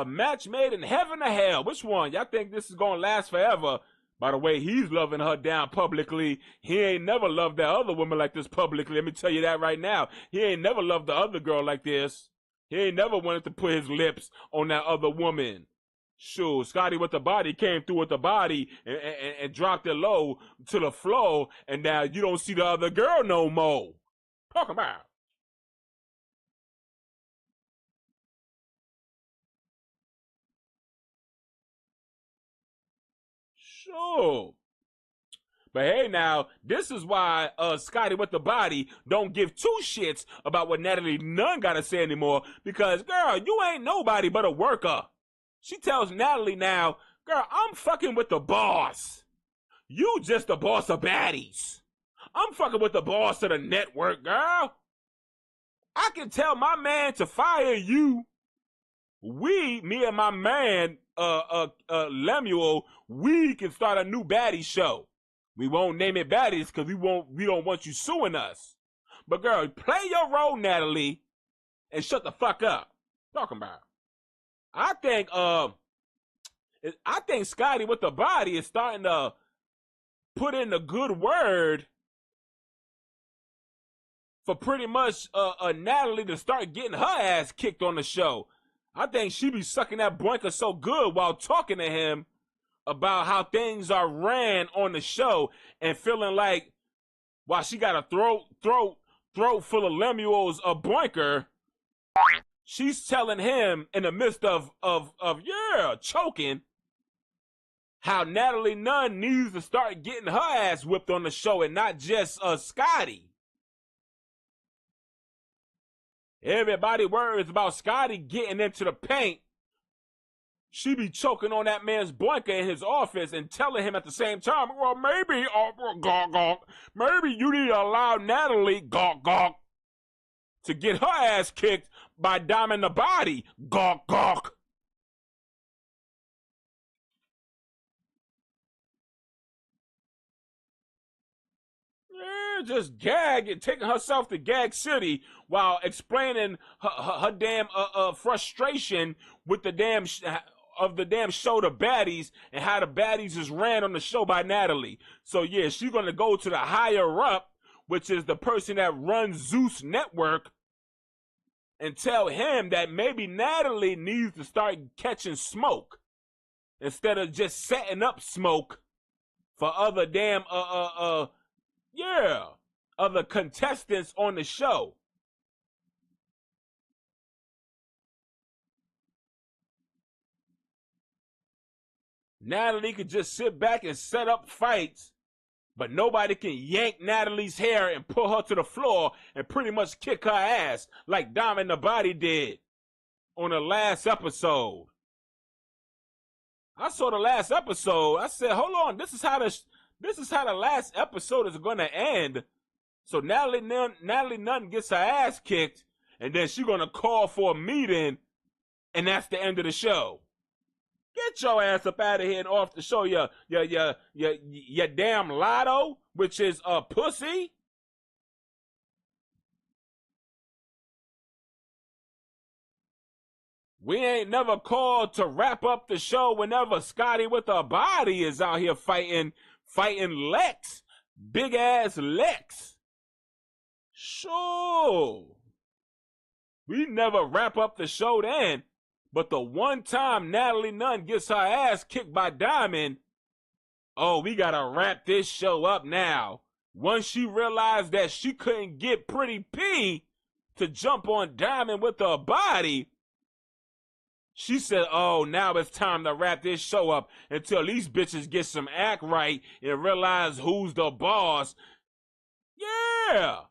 match made in heaven or hell? Which one? Y'all think this is gonna last forever? By the way, he's loving her down publicly. He ain't never loved that other woman like this publicly. Let me tell you that right now. He ain't never loved the other girl like this. He ain't never wanted to put his lips on that other woman. Sure, Scotty with the body came through with the body and dropped it low to the floor, and now you don't see the other girl no more. Talk about. Sure. But hey now, this is why Scotty with the body don't give two shits about what Natalie Nunn gotta say anymore, because girl, you ain't nobody but a worker. She tells Natalie now, girl, I'm fucking with the boss. You just the boss of baddies. I'm fucking with the boss of the network, girl. I can tell my man to fire you. Me and my man, Lemuel, we can start a new baddie show. We won't name it baddies because we don't want you suing us. But girl, play your role, Natalie, and shut the fuck up. Talking about. I think Scotty with the body is starting to put in a good word for pretty much Natalie to start getting her ass kicked on the show. I think she be sucking that boinker so good while talking to him about how things are ran on the show and feeling like while she got a throat full of Lemuel's boinker, she's telling him in the midst of choking how Natalie Nunn needs to start getting her ass whipped on the show and not just Scotty. Everybody worries about Scotty getting into the paint she be choking on that man's blanket in his office and telling him at the same time, well, maybe, maybe you need to allow Natalie, to get her ass kicked by Diamond the Body, Yeah, just taking herself to Gag City while explaining her damn frustration with the damn show The Baddies and how the Baddies is ran on the show by Natalie. So yeah, she's gonna go to the higher up, which is the person that runs Zeus Network, and tell him that maybe Natalie needs to start catching smoke instead of just setting up smoke for other damn other contestants on the show. Natalie could just sit back and set up fights, but nobody can yank Natalie's hair and pull her to the floor and pretty much kick her ass like Diamond the Body did on the last episode. I saw the last episode. I said, hold on, this is how the last episode is gonna end. So Natalie Nunn gets her ass kicked, and then she's gonna call for a meeting, and that's the end of the show. Get your ass up out of here and off the show, your damn lotto, which is a pussy. We ain't never called to wrap up the show whenever Scotty with a body is out here fighting Lex. Big ass Lex. Sure. We never wrap up the show then. But the one time Natalie Nunn gets her ass kicked by Diamond, oh, we gotta wrap this show up now. Once she realized that she couldn't get Pretty P to jump on Diamond with her body, she said, oh, now it's time to wrap this show up until these bitches get some act right and realize who's the boss. Yeah.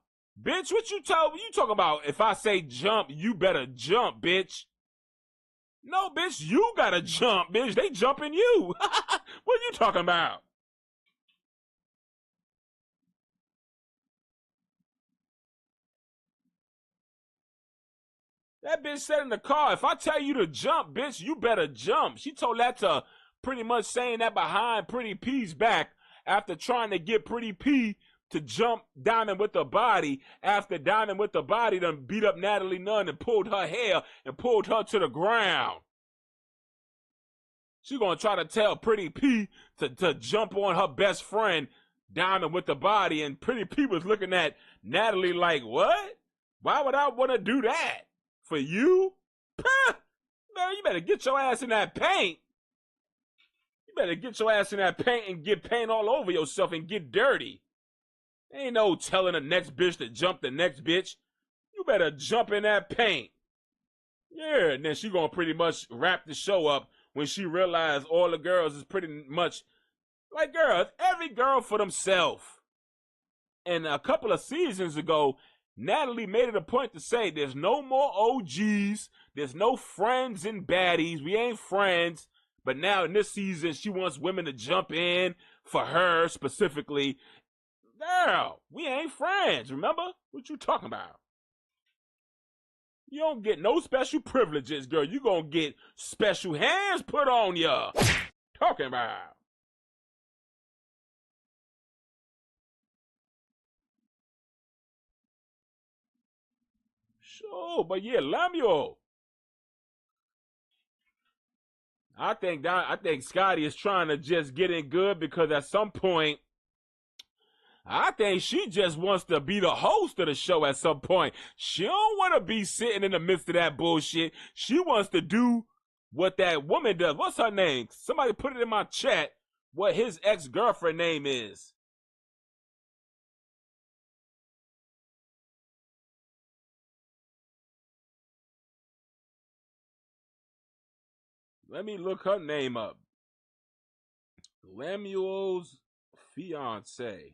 Bitch, what you talking about? If I say jump, you better jump, bitch. No, bitch, you gotta jump, bitch. They jumping you. What are you talking about? That bitch said in the car, if I tell you to jump, bitch, you better jump. She told that to pretty much saying that behind Pretty P's back after trying to get Pretty P to jump Diamond with the body after Diamond with the body done beat up Natalie Nunn and pulled her hair and pulled her to the ground. She gonna try to tell Pretty P to jump on her best friend, Diamond with the body, and Pretty P was looking at Natalie like, what? Why would I want to do that? For you? Man, you better get your ass in that paint. You better get your ass in that paint and get paint all over yourself and get dirty. Ain't no telling the next bitch to jump the next bitch. You better jump in that paint. Yeah, and then she gonna pretty much wrap the show up when she realized all the girls is pretty much like girls, every girl for themselves. And a couple of seasons ago, Natalie made it a point to say there's no more OGs, there's no friends and baddies, we ain't friends. But now in this season, she wants women to jump in for her specifically. Girl, we ain't friends, remember? What you talking about? You don't get no special privileges, girl. You gonna get special hands put on ya. Talking about. Sure, but yeah, Lemuel. I think Scotty is trying to just get in good because at some point, I think she just wants to be the host of the show at some point. She don't want to be sitting in the midst of that bullshit. She wants to do what that woman does. What's her name? Somebody put it in my chat what his ex-girlfriend name is. Let me look her name up. Lemuel's fiance.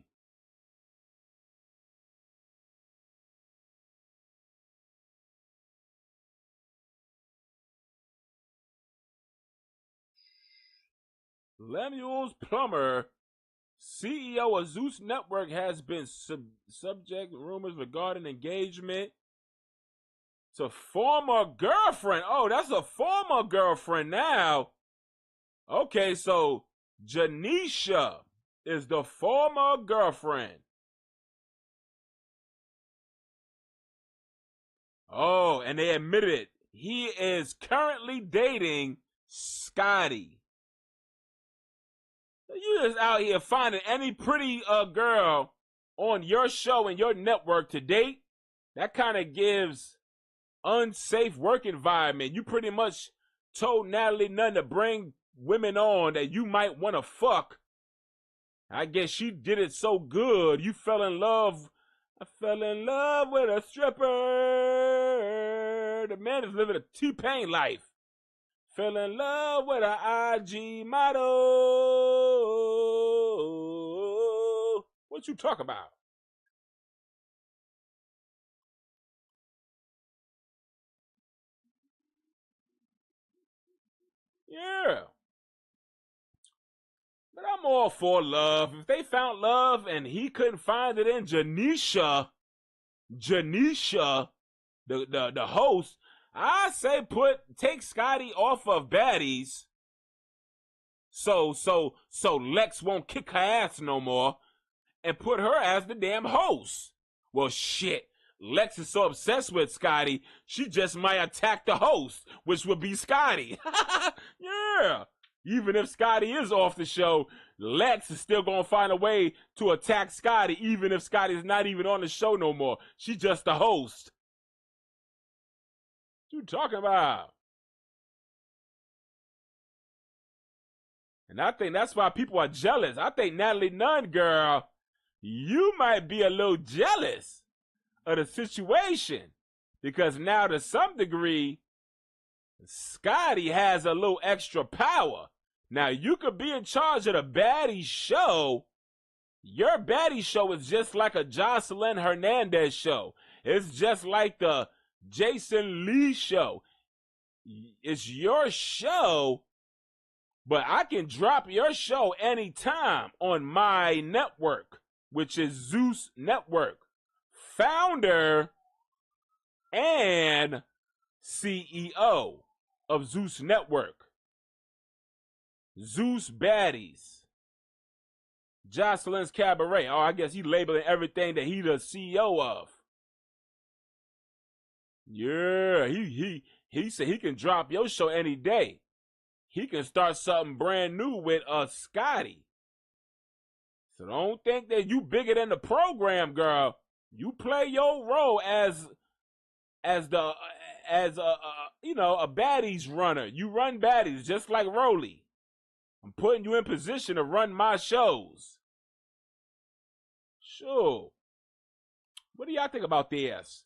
Lemuel's Plumber, CEO of Zeus Network, has been subject to rumors regarding engagement to former girlfriend. Oh, that's a former girlfriend now. Okay, so Janisha is the former girlfriend. Oh, and they admitted it. He is currently dating Scotty. You just out here finding any pretty girl on your show and your network to date. That kind of gives unsafe work environment. You pretty much told Natalie Nunn to bring women on that you might want to fuck. I guess she did it so good, you fell in love. I fell in love with a stripper. The man is living a T-Pain life. Fell in love with an IG model. What you talk about? Yeah. But I'm all for love. If they found love and he couldn't find it in Janisha, the host, I say take Scotty off of baddies. So Lex won't kick her ass no more and put her as the damn host. Well, shit. Lex is so obsessed with Scotty, she just might attack the host, which would be Scotty. Yeah. Even if Scotty is off the show, Lex is still gonna find a way to attack Scotty, even if Scotty's not even on the show no more. She's just the host. What you talking about? And I think that's why people are jealous. I think Natalie Nunn, girl, you might be a little jealous of the situation. Because now to some degree, Scotty has a little extra power. Now, you could be in charge of the baddie show. Your baddie show is just like a Jocelyn Hernandez show. It's just like the Jason Lee show. It's your show, but I can drop your show anytime on my network, which is Zeus Network. Founder and CEO of Zeus Network. Zeus Baddies. Jocelyn's Cabaret. Oh, I guess he labeling everything that he the CEO of. Yeah, he said he can drop your show any day. He can start something brand new with Scotty. So don't think that you bigger than the program, girl. You play your role as a baddies runner. You run baddies just like Rolly. I'm putting you in position to run my shows. Sure. What do y'all think about this?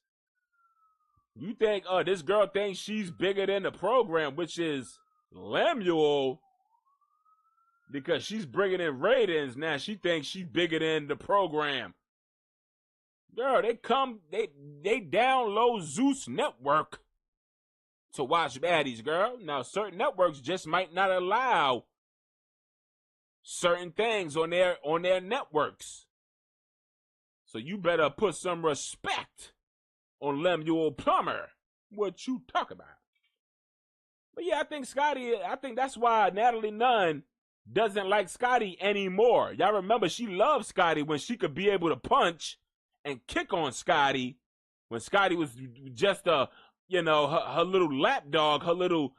You think, this girl thinks she's bigger than the program, which is Lemuel, because she's bringing in ratings. Now she thinks she's bigger than the program. Girl, they download Zeus Network to watch baddies, girl. Now, certain networks just might not allow certain things on their networks. So you better put some respect on Lemuel Plumber. What you talk about? But yeah, I think that's why Natalie Nunn doesn't like Scotty anymore. Y'all remember she loved Scotty when she could be able to punch and kick on Scotty, when Scotty was just her little lap dog, her little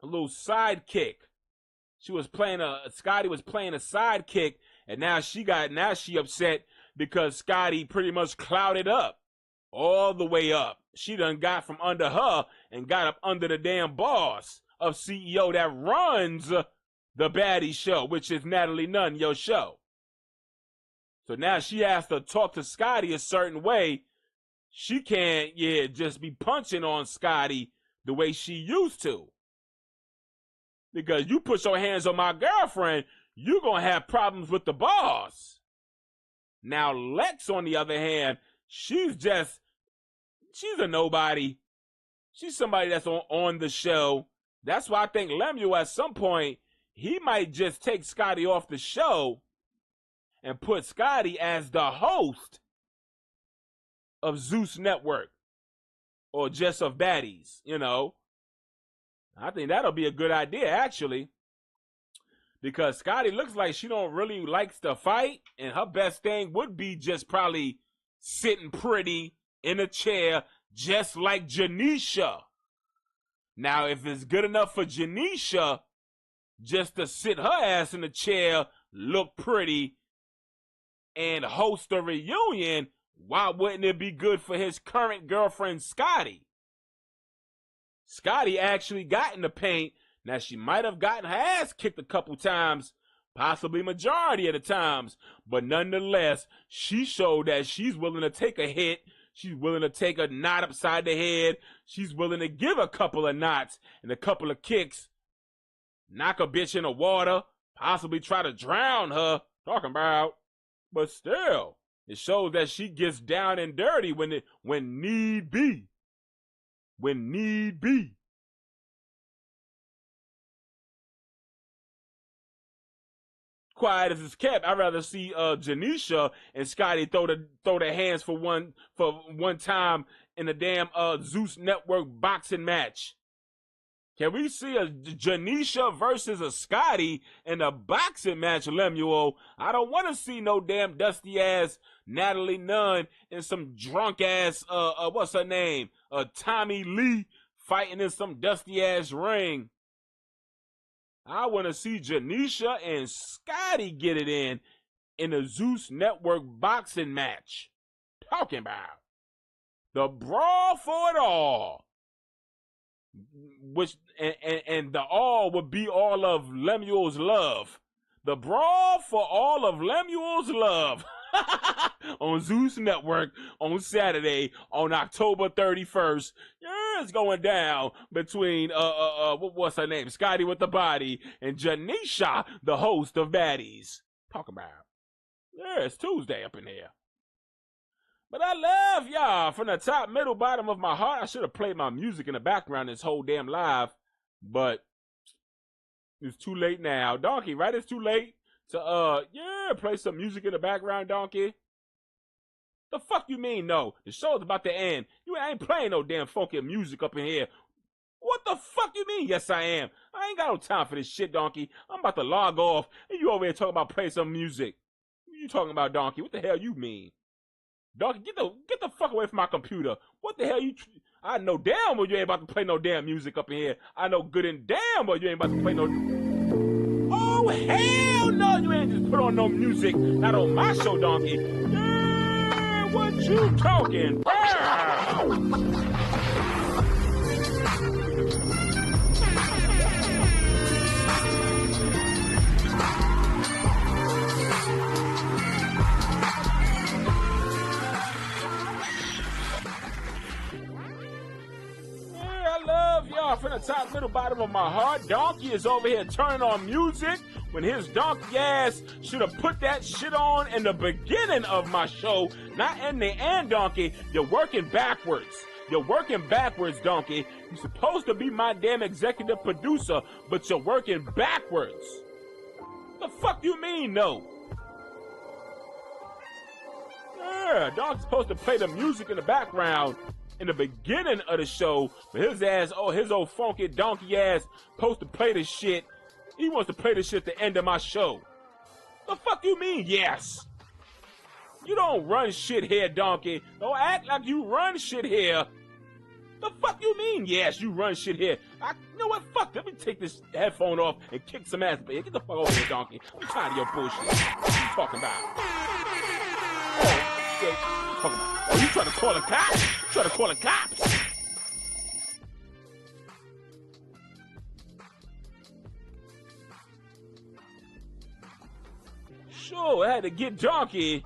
sidekick. Scotty was playing a sidekick, and now she upset because Scotty pretty much clouded up all the way up. She done got from under her and got up under the damn boss of CEO that runs the baddie show, which is Natalie Nunn, your show. So now she has to talk to Scotty a certain way. She can't, just be punching on Scotty the way she used to. Because you put your hands on my girlfriend, you're going to have problems with the boss. Now, Lex, on the other hand, she's a nobody. She's somebody that's on the show. That's why I think Lemuel at some point, he might just take Scotty off the show and put Scotty as the host of Zeus Network or just of Baddies, you know. I think that'll be a good idea, actually, because Scotty looks like she don't really likes to fight, and her best thing would be just probably sitting pretty in a chair, just like Janisha. Now, if it's good enough for Janisha just to sit her ass in a chair, look pretty, and host a reunion, why wouldn't it be good for his current girlfriend, Scotty? Scotty actually got in the paint. Now, she might have gotten her ass kicked a couple times, possibly majority of the times, but nonetheless, she showed that she's willing to take a hit. She's willing to take a knot upside the head. She's willing to give a couple of knots and a couple of kicks, knock a bitch in the water, possibly try to drown her, talking about. But still, it shows that she gets down and dirty when need be. When need be. Quiet as it's kept, I'd rather see Janisha and Scotty throw their hands for one time in a damn Zeus Network boxing match. Can we see a Janisha versus a Scotty in a boxing match, Lemuel? I don't want to see no damn dusty ass Natalie Nunn and some drunk ass what's her name? Tommy Lee fighting in some dusty ass ring. I want to see Janisha and Scotty get it in a Zeus Network boxing match. Talking about the brawl for it all. Which and the all would be all of Lemuel's love. The brawl for all of Lemuel's love on Zeus Network on Saturday on October 31st. Yeah, it's going down between what's her name? Scotty with the body and Janisha, the host of Baddies. Talk about. Yeah, it's Tuesday up in here. But I love y'all from the top, middle, bottom of my heart. I should have played my music in the background this whole damn live, but it's too late now. Donkey, right? It's too late to, play some music in the background, Donkey. The fuck you mean, no? The show's about to end. You ain't playing no damn funky music up in here. What the fuck you mean? Yes, I am. I ain't got no time for this shit, Donkey. I'm about to log off, and you over here talking about playing some music. What you talking about, Donkey? What the hell you mean? Donkey, get the fuck away from my computer. What the hell you... I know damn well you ain't about to play no damn music up in here. I know good and damn well you ain't about to play no... Oh, hell no, you ain't just put on no music. Not on my show, Donkey. Yeah, what you talking about? From the top, middle, bottom of my heart. Donkey is over here turning on music when his donkey ass should have put that shit on in the beginning of my show, not in the end, Donkey. You're working backwards. You're working backwards, Donkey. You're supposed to be my damn executive producer, but you're working backwards. The fuck you mean, no? Yeah, Donkey's supposed to play the music in the background in the beginning of the show, but his ass, his old funky donkey ass supposed to play this shit. He wants to play this shit at the end of my show. The fuck you mean, yes? You don't run shit here, Donkey. Don't act like you run shit here. The fuck you mean, yes, you run shit here? You know what, fuck, let me take this headphone off and kick some ass. Get the fuck over here, Donkey. I'm tired of your bullshit. What you talking about? Oh, shit. Oh, you trying to call the cops? You trying to call the cops? Sure, I had to get Donkey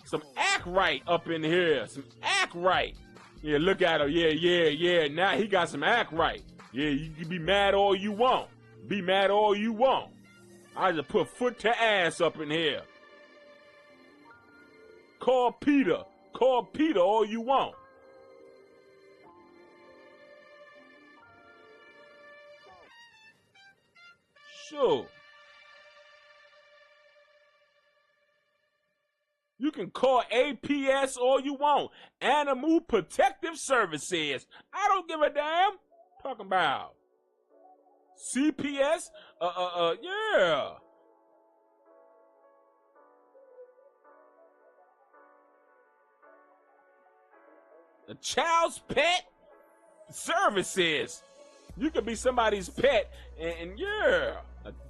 some act right up in here. Some act right. Yeah, look at him. Yeah. Now he got some act right. Yeah, you can be mad all you want. Be mad all you want. I just put foot to ass up in here. Call Peter all you want. Sure. You can call APS all you want. Animal Protective Services. I don't give a damn. Talking about CPS? Yeah. The Child's Pet Services. You could be somebody's pet, and yeah,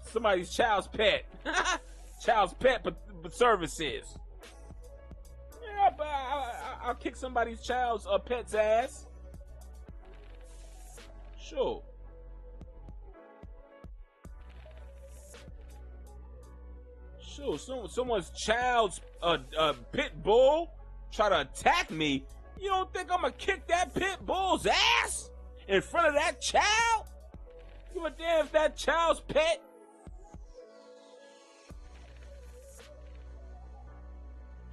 somebody's child's pet. Child's Pet Services. Yeah, but I'll kick somebody's child's pet's ass. Sure. Sure. Someone's child's pit bull try to attack me. You don't think I'm gonna kick that pit bull's ass in front of that child? Give a damn if that child's pet.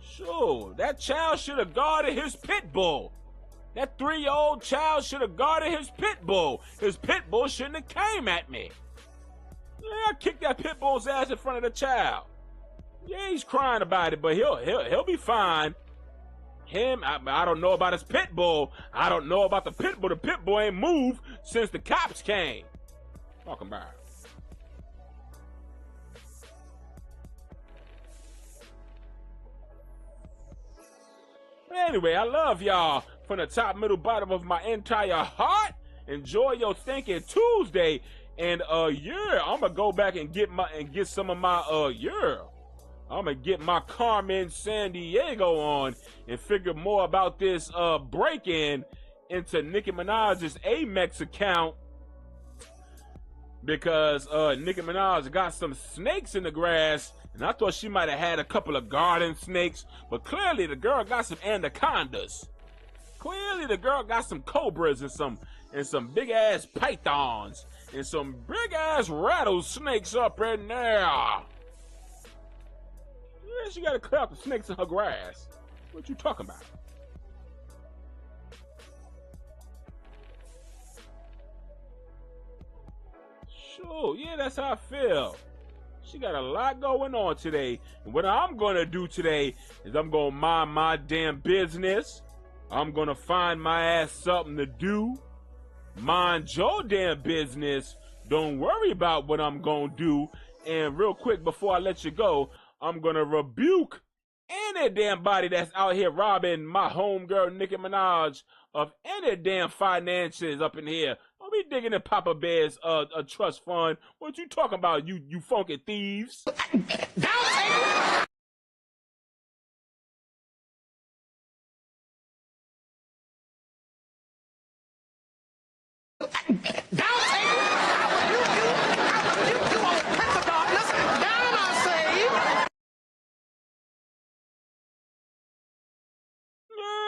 Sure, that child should have guarded his pit bull. That 3-year-old child should have guarded his pit bull. His pit bull shouldn't have came at me. Yeah, I kicked that pit bull's ass in front of the child. Yeah, he's crying about it, but he'll be fine. Him, I don't know about his pit bull. I don't know about the pit bull. The pit bull ain't moved since the cops came. Talking about. But anyway, I love y'all from the top, middle, bottom of my entire heart. Enjoy your stinking Tuesday, and yeah, I'm gonna go back and get some of my yeah. I'm gonna get my Carmen Sandiego on and figure more about this break-in into Nicki Minaj's Amex account, because Nicki Minaj got some snakes in the grass, and I thought she might have had a couple of garden snakes, but clearly the girl got some anacondas. Clearly the girl got some cobras and some big ass pythons and some big ass rattlesnakes up in there. Yeah, she gotta clear out the snakes in her grass. What you talking about? Sure, yeah, that's how I feel. She got a lot going on today. And what I'm gonna do today is I'm gonna mind my damn business. I'm gonna find my ass something to do. Mind your damn business. Don't worry about what I'm gonna do. And real quick, before I let you go, I'm gonna rebuke any damn body that's out here robbing my homegirl Nicki Minaj of any damn finances up in here. Don't be digging in Papa Bear's a trust fund. What you talking about, you funky thieves?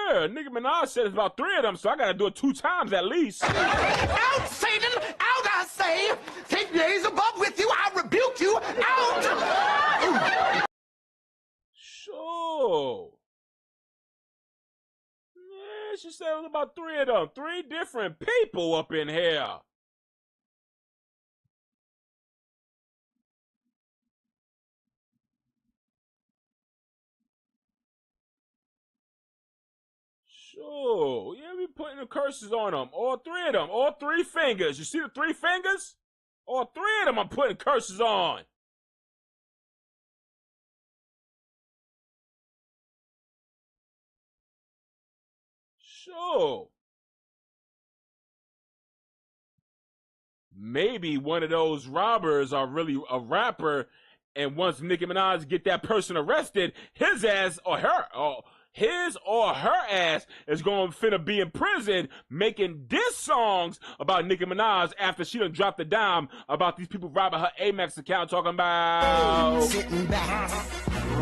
Yeah, Nicki Minaj said it's about 3 of them, so I gotta do it 2 times at least. Out, Satan! Out, I say! Take days above with you, I rebuke you! Out! Sure. Yeah, she said it was about 3 of them. 3 different people up in here. Sure. Yeah, we putting the curses on them. All 3 of them. All 3 fingers. You see the 3 fingers? All 3 of them I'm putting curses on. Sure. Maybe one of those robbers are really a rapper, and once Nicki Minaj get that person arrested, his ass or her ass is going to finna be in prison making diss songs about Nicki Minaj after she done dropped the dime about these people robbing her Amex account, talking about Sitting back,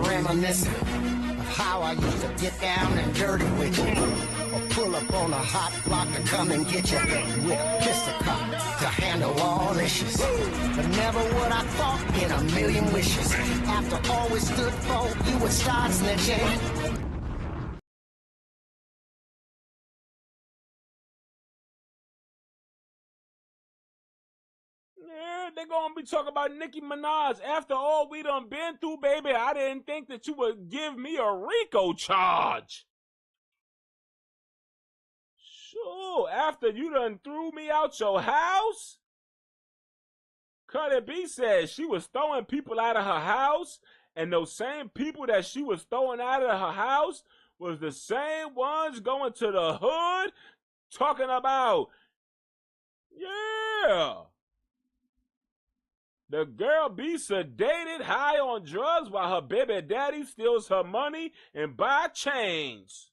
reminiscing of how I used to get down and dirty with you. Or pull up on a hot block to come and get you with a pistol cop to handle all issues. But never would I thought in a million wishes. After all we stood for, you would start snitching. Yeah, they gonna be talking about Nicki Minaj. After all we done been through, baby, I didn't think that you would give me a RICO charge. Sure, after you done threw me out your house? Cardi B said she was throwing people out of her house, and those same people that she was throwing out of her house was the same ones going to the hood talking about, yeah, the girl be sedated, high on drugs, while her baby daddy steals her money and buy chains.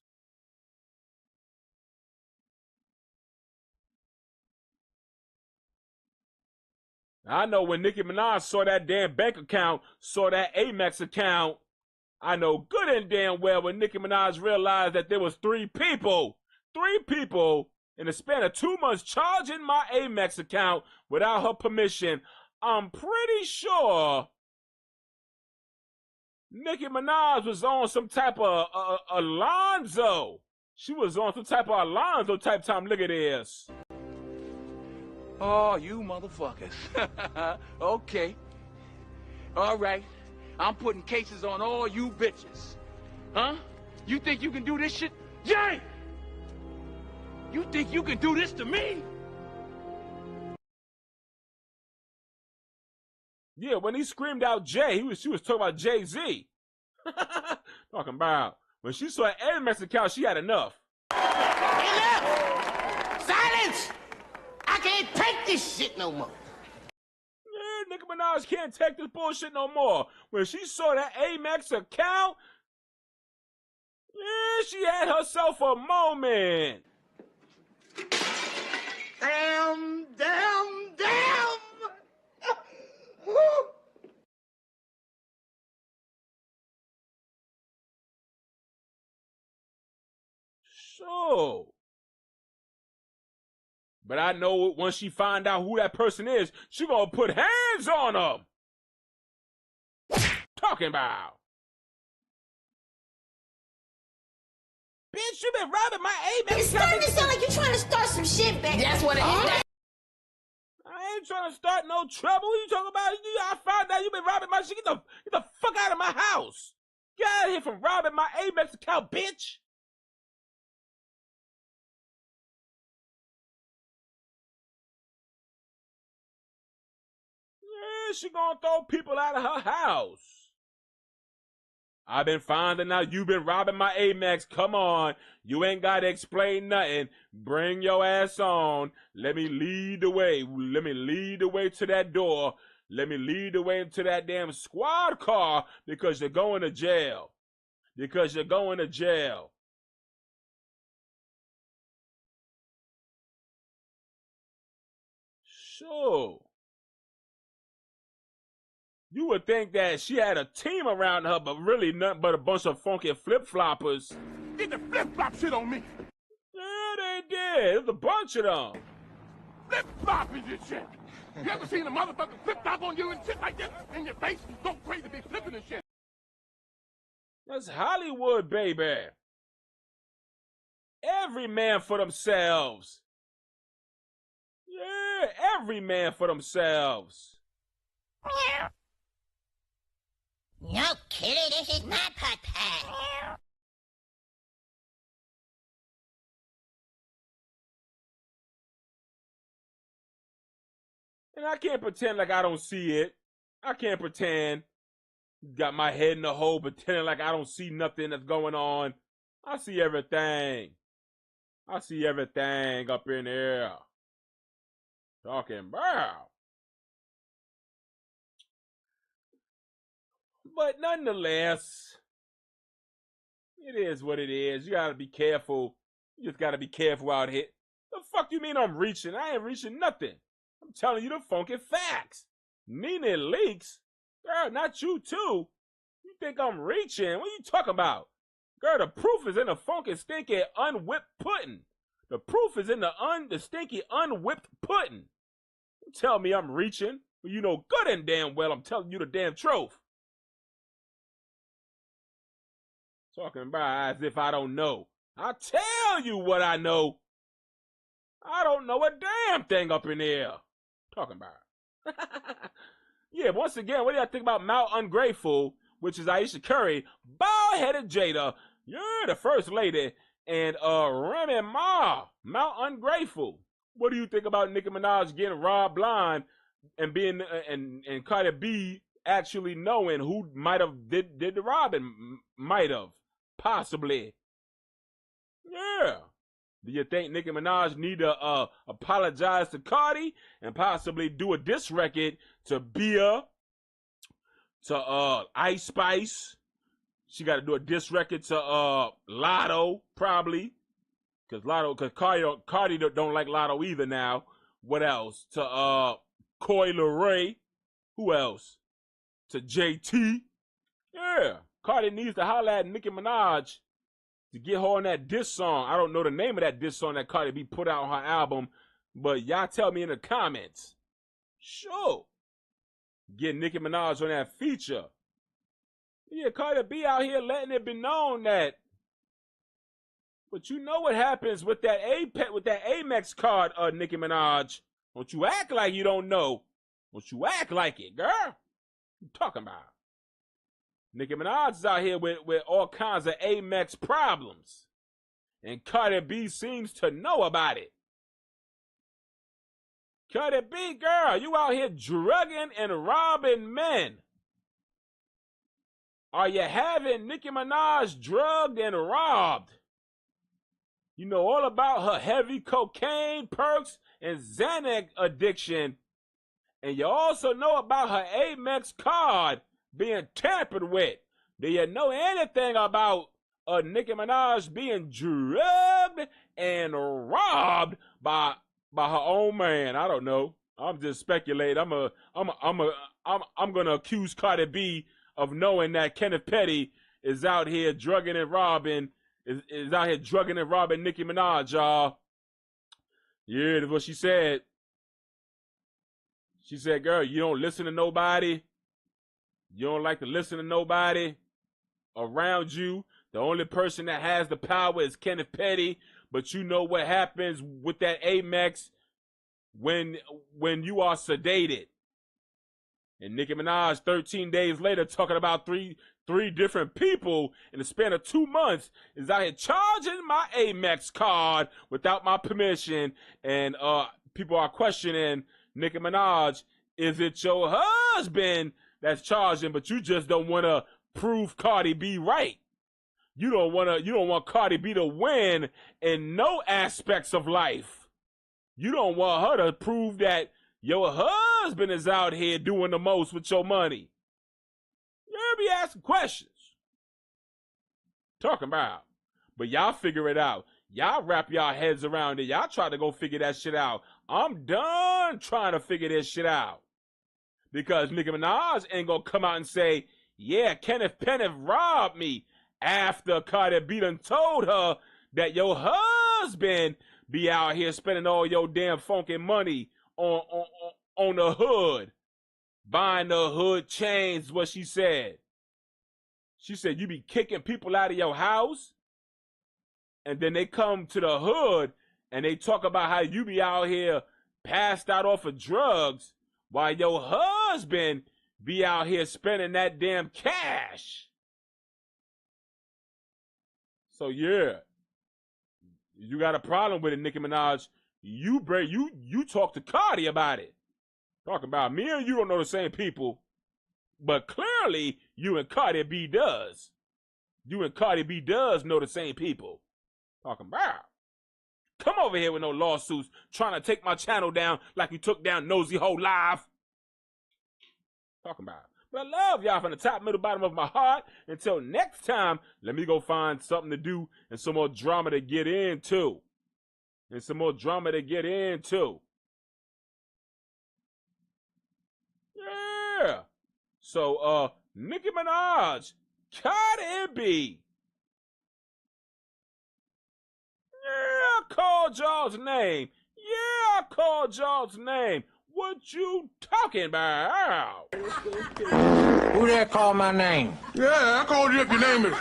I know when Nicki Minaj saw that damn bank account, saw that Amex account, I know good and damn well when Nicki Minaj realized that there was three people in the span of 2 months charging my Amex account without her permission. I'm pretty sure Nicki Minaj was on some type of Alonzo. She was on some type of Alonzo type time. Look at this. Oh, you motherfuckers. Okay. All right. I'm putting cases on all you bitches. Huh? You think you can do this shit? Jay! You think you can do this to me? Yeah, when he screamed out Jay, she was talking about Jay-Z. Talking about when she saw an Amex account, she had enough. Enough! Silence! I can't take this shit no more. Yeah, Nicki Minaj can't take this bullshit no more. When she saw that Amex account, yeah, she had herself a moment. Damn, damn, damn! So, but I know once she find out who that person is, she gonna put hands on them. Talking about. Bitch, you been robbing my Amex. It's starting to sound like you're trying to start some shit back. That's what it is. I ain't trying to start no trouble. What you talking about? I found out you been robbing my shit. Get the fuck out of my house. Get out of here from robbing my Amex account, bitch. Yeah, she gonna throw people out of her house. I've been finding out you been robbing my Amex. Come on. You ain't got to explain nothing. Bring your ass on. Let me lead the way. Let me lead the way to that door. Let me lead the way into that damn squad car because you're going to jail. Because you're going to jail. Sure. You would think that she had a team around her, but really nothing but a bunch of funky flip-floppers. Get the flip-flop shit on me. Yeah, they did. There's a bunch of them. Flip-flop is this shit. You ever seen a motherfucker flip-flop on you and shit like this in your face? Don't crazy be flipping and shit. That's Hollywood, baby. Every man for themselves. Yeah, every man for themselves. No, kitty, this is my putt-putt. And I can't pretend like I don't see it. I can't pretend. Got my head in the hole pretending like I don't see nothing that's going on. I see everything. I see everything up in here. Talking about. But nonetheless, it is what it is. You gotta be careful. You just gotta be careful out here. The fuck you mean I'm reaching? I ain't reaching nothing. I'm telling you the funky facts. Nene Leaks? Girl, not you too. You think I'm reaching? What are you talking about? Girl, the proof is in the funky, stinky, unwhipped pudding. The proof is in the stinky, unwhipped pudding. You tell me I'm reaching. Well, you know good and damn well I'm telling you the damn truth. Talking about as if I don't know. I tell you what I know. I don't know a damn thing up in here. Talking about. Yeah, once again, what do y'all think about Mount Ungrateful, which is Aisha Curry, bald-headed Jada, you're the first lady, and Remy Ma, Mount Ungrateful. What do you think about Nicki Minaj getting robbed blind and being and Cardi B actually knowing who might have did the robbing? Might have, possibly. Yeah. Do you think Nicki Minaj need to apologize to Cardi and possibly do a diss record to Bia, to Ice Spice? She got to do a diss record to Lotto, probably, because Cardi don't like Lotto either now. What else? To Coi Leray. Who else? To JT. Yeah, Cardi needs to holler at Nicki Minaj to get her on that diss song. I don't know the name of that diss song that Cardi B put out on her album, but y'all tell me in the comments. Sure. Get Nicki Minaj on that feature. Yeah, Cardi B out here letting it be known that. But you know what happens with that Amex card, Nicki Minaj. Don't you act like you don't know. Don't you act like it, girl. What you talking about? Nicki Minaj is out here with all kinds of Amex problems. And Cardi B seems to know about it. Cardi B, girl, you out here drugging and robbing men. Are you having Nicki Minaj drugged and robbed? You know all about her heavy cocaine, perks, and Xanax addiction. And you also know about her Amex card being tampered with. Do you know anything about Nicki Minaj being drugged and robbed by her own man? I don't know. I'm just speculating. I'm gonna accuse Cardi B of knowing that Kenneth Petty is out here drugging and robbing. Is out here drugging and robbing Nicki Minaj, y'all. Yeah, that's what she said. She said, girl, you don't listen to nobody. You don't like to listen to nobody around you. The only person that has the power is Kenneth Petty. But you know what happens with that Amex when you are sedated. And Nicki Minaj 13 days later talking about three different people in the span of 2 months is out here charging my Amex card without my permission. And people are questioning Nicki Minaj, is it your husband that's charging, but you just don't want to prove Cardi B right? You don't want Cardi B to win in no aspects of life. You don't want her to prove that your husband is out here doing the most with your money. You be asking questions. Talking about. But y'all figure it out. Y'all wrap y'all heads around it. Y'all try to go figure that shit out. I'm done trying to figure this shit out. Because Nicki Minaj ain't gonna come out and say, yeah, Kenneth Petty robbed me, after Cardi B done told her that your husband be out here spending all your damn funky money on the hood. Buying the hood chains, what she said. She said you be kicking people out of your house, and then they come to the hood and they talk about how you be out here passed out off of drugs while your husband be out here spending that damn cash. So yeah, you got a problem with it, Nicki Minaj. You talk to Cardi about it. Talking about me and you don't know the same people, but clearly you and Cardi B does. You and Cardi B does know the same people. Talking about. Come over here with no lawsuits trying to take my channel down like you took down Nosy Ho Live. Talking about. But I love y'all from the top, middle, bottom of my heart. Until next time, let me go find something to do and some more drama to get into. Yeah. So, Nicki Minaj, Cardi B. Yeah, I called y'all's name. What you talking about? Who there called my name? Yeah, I called you if your name is.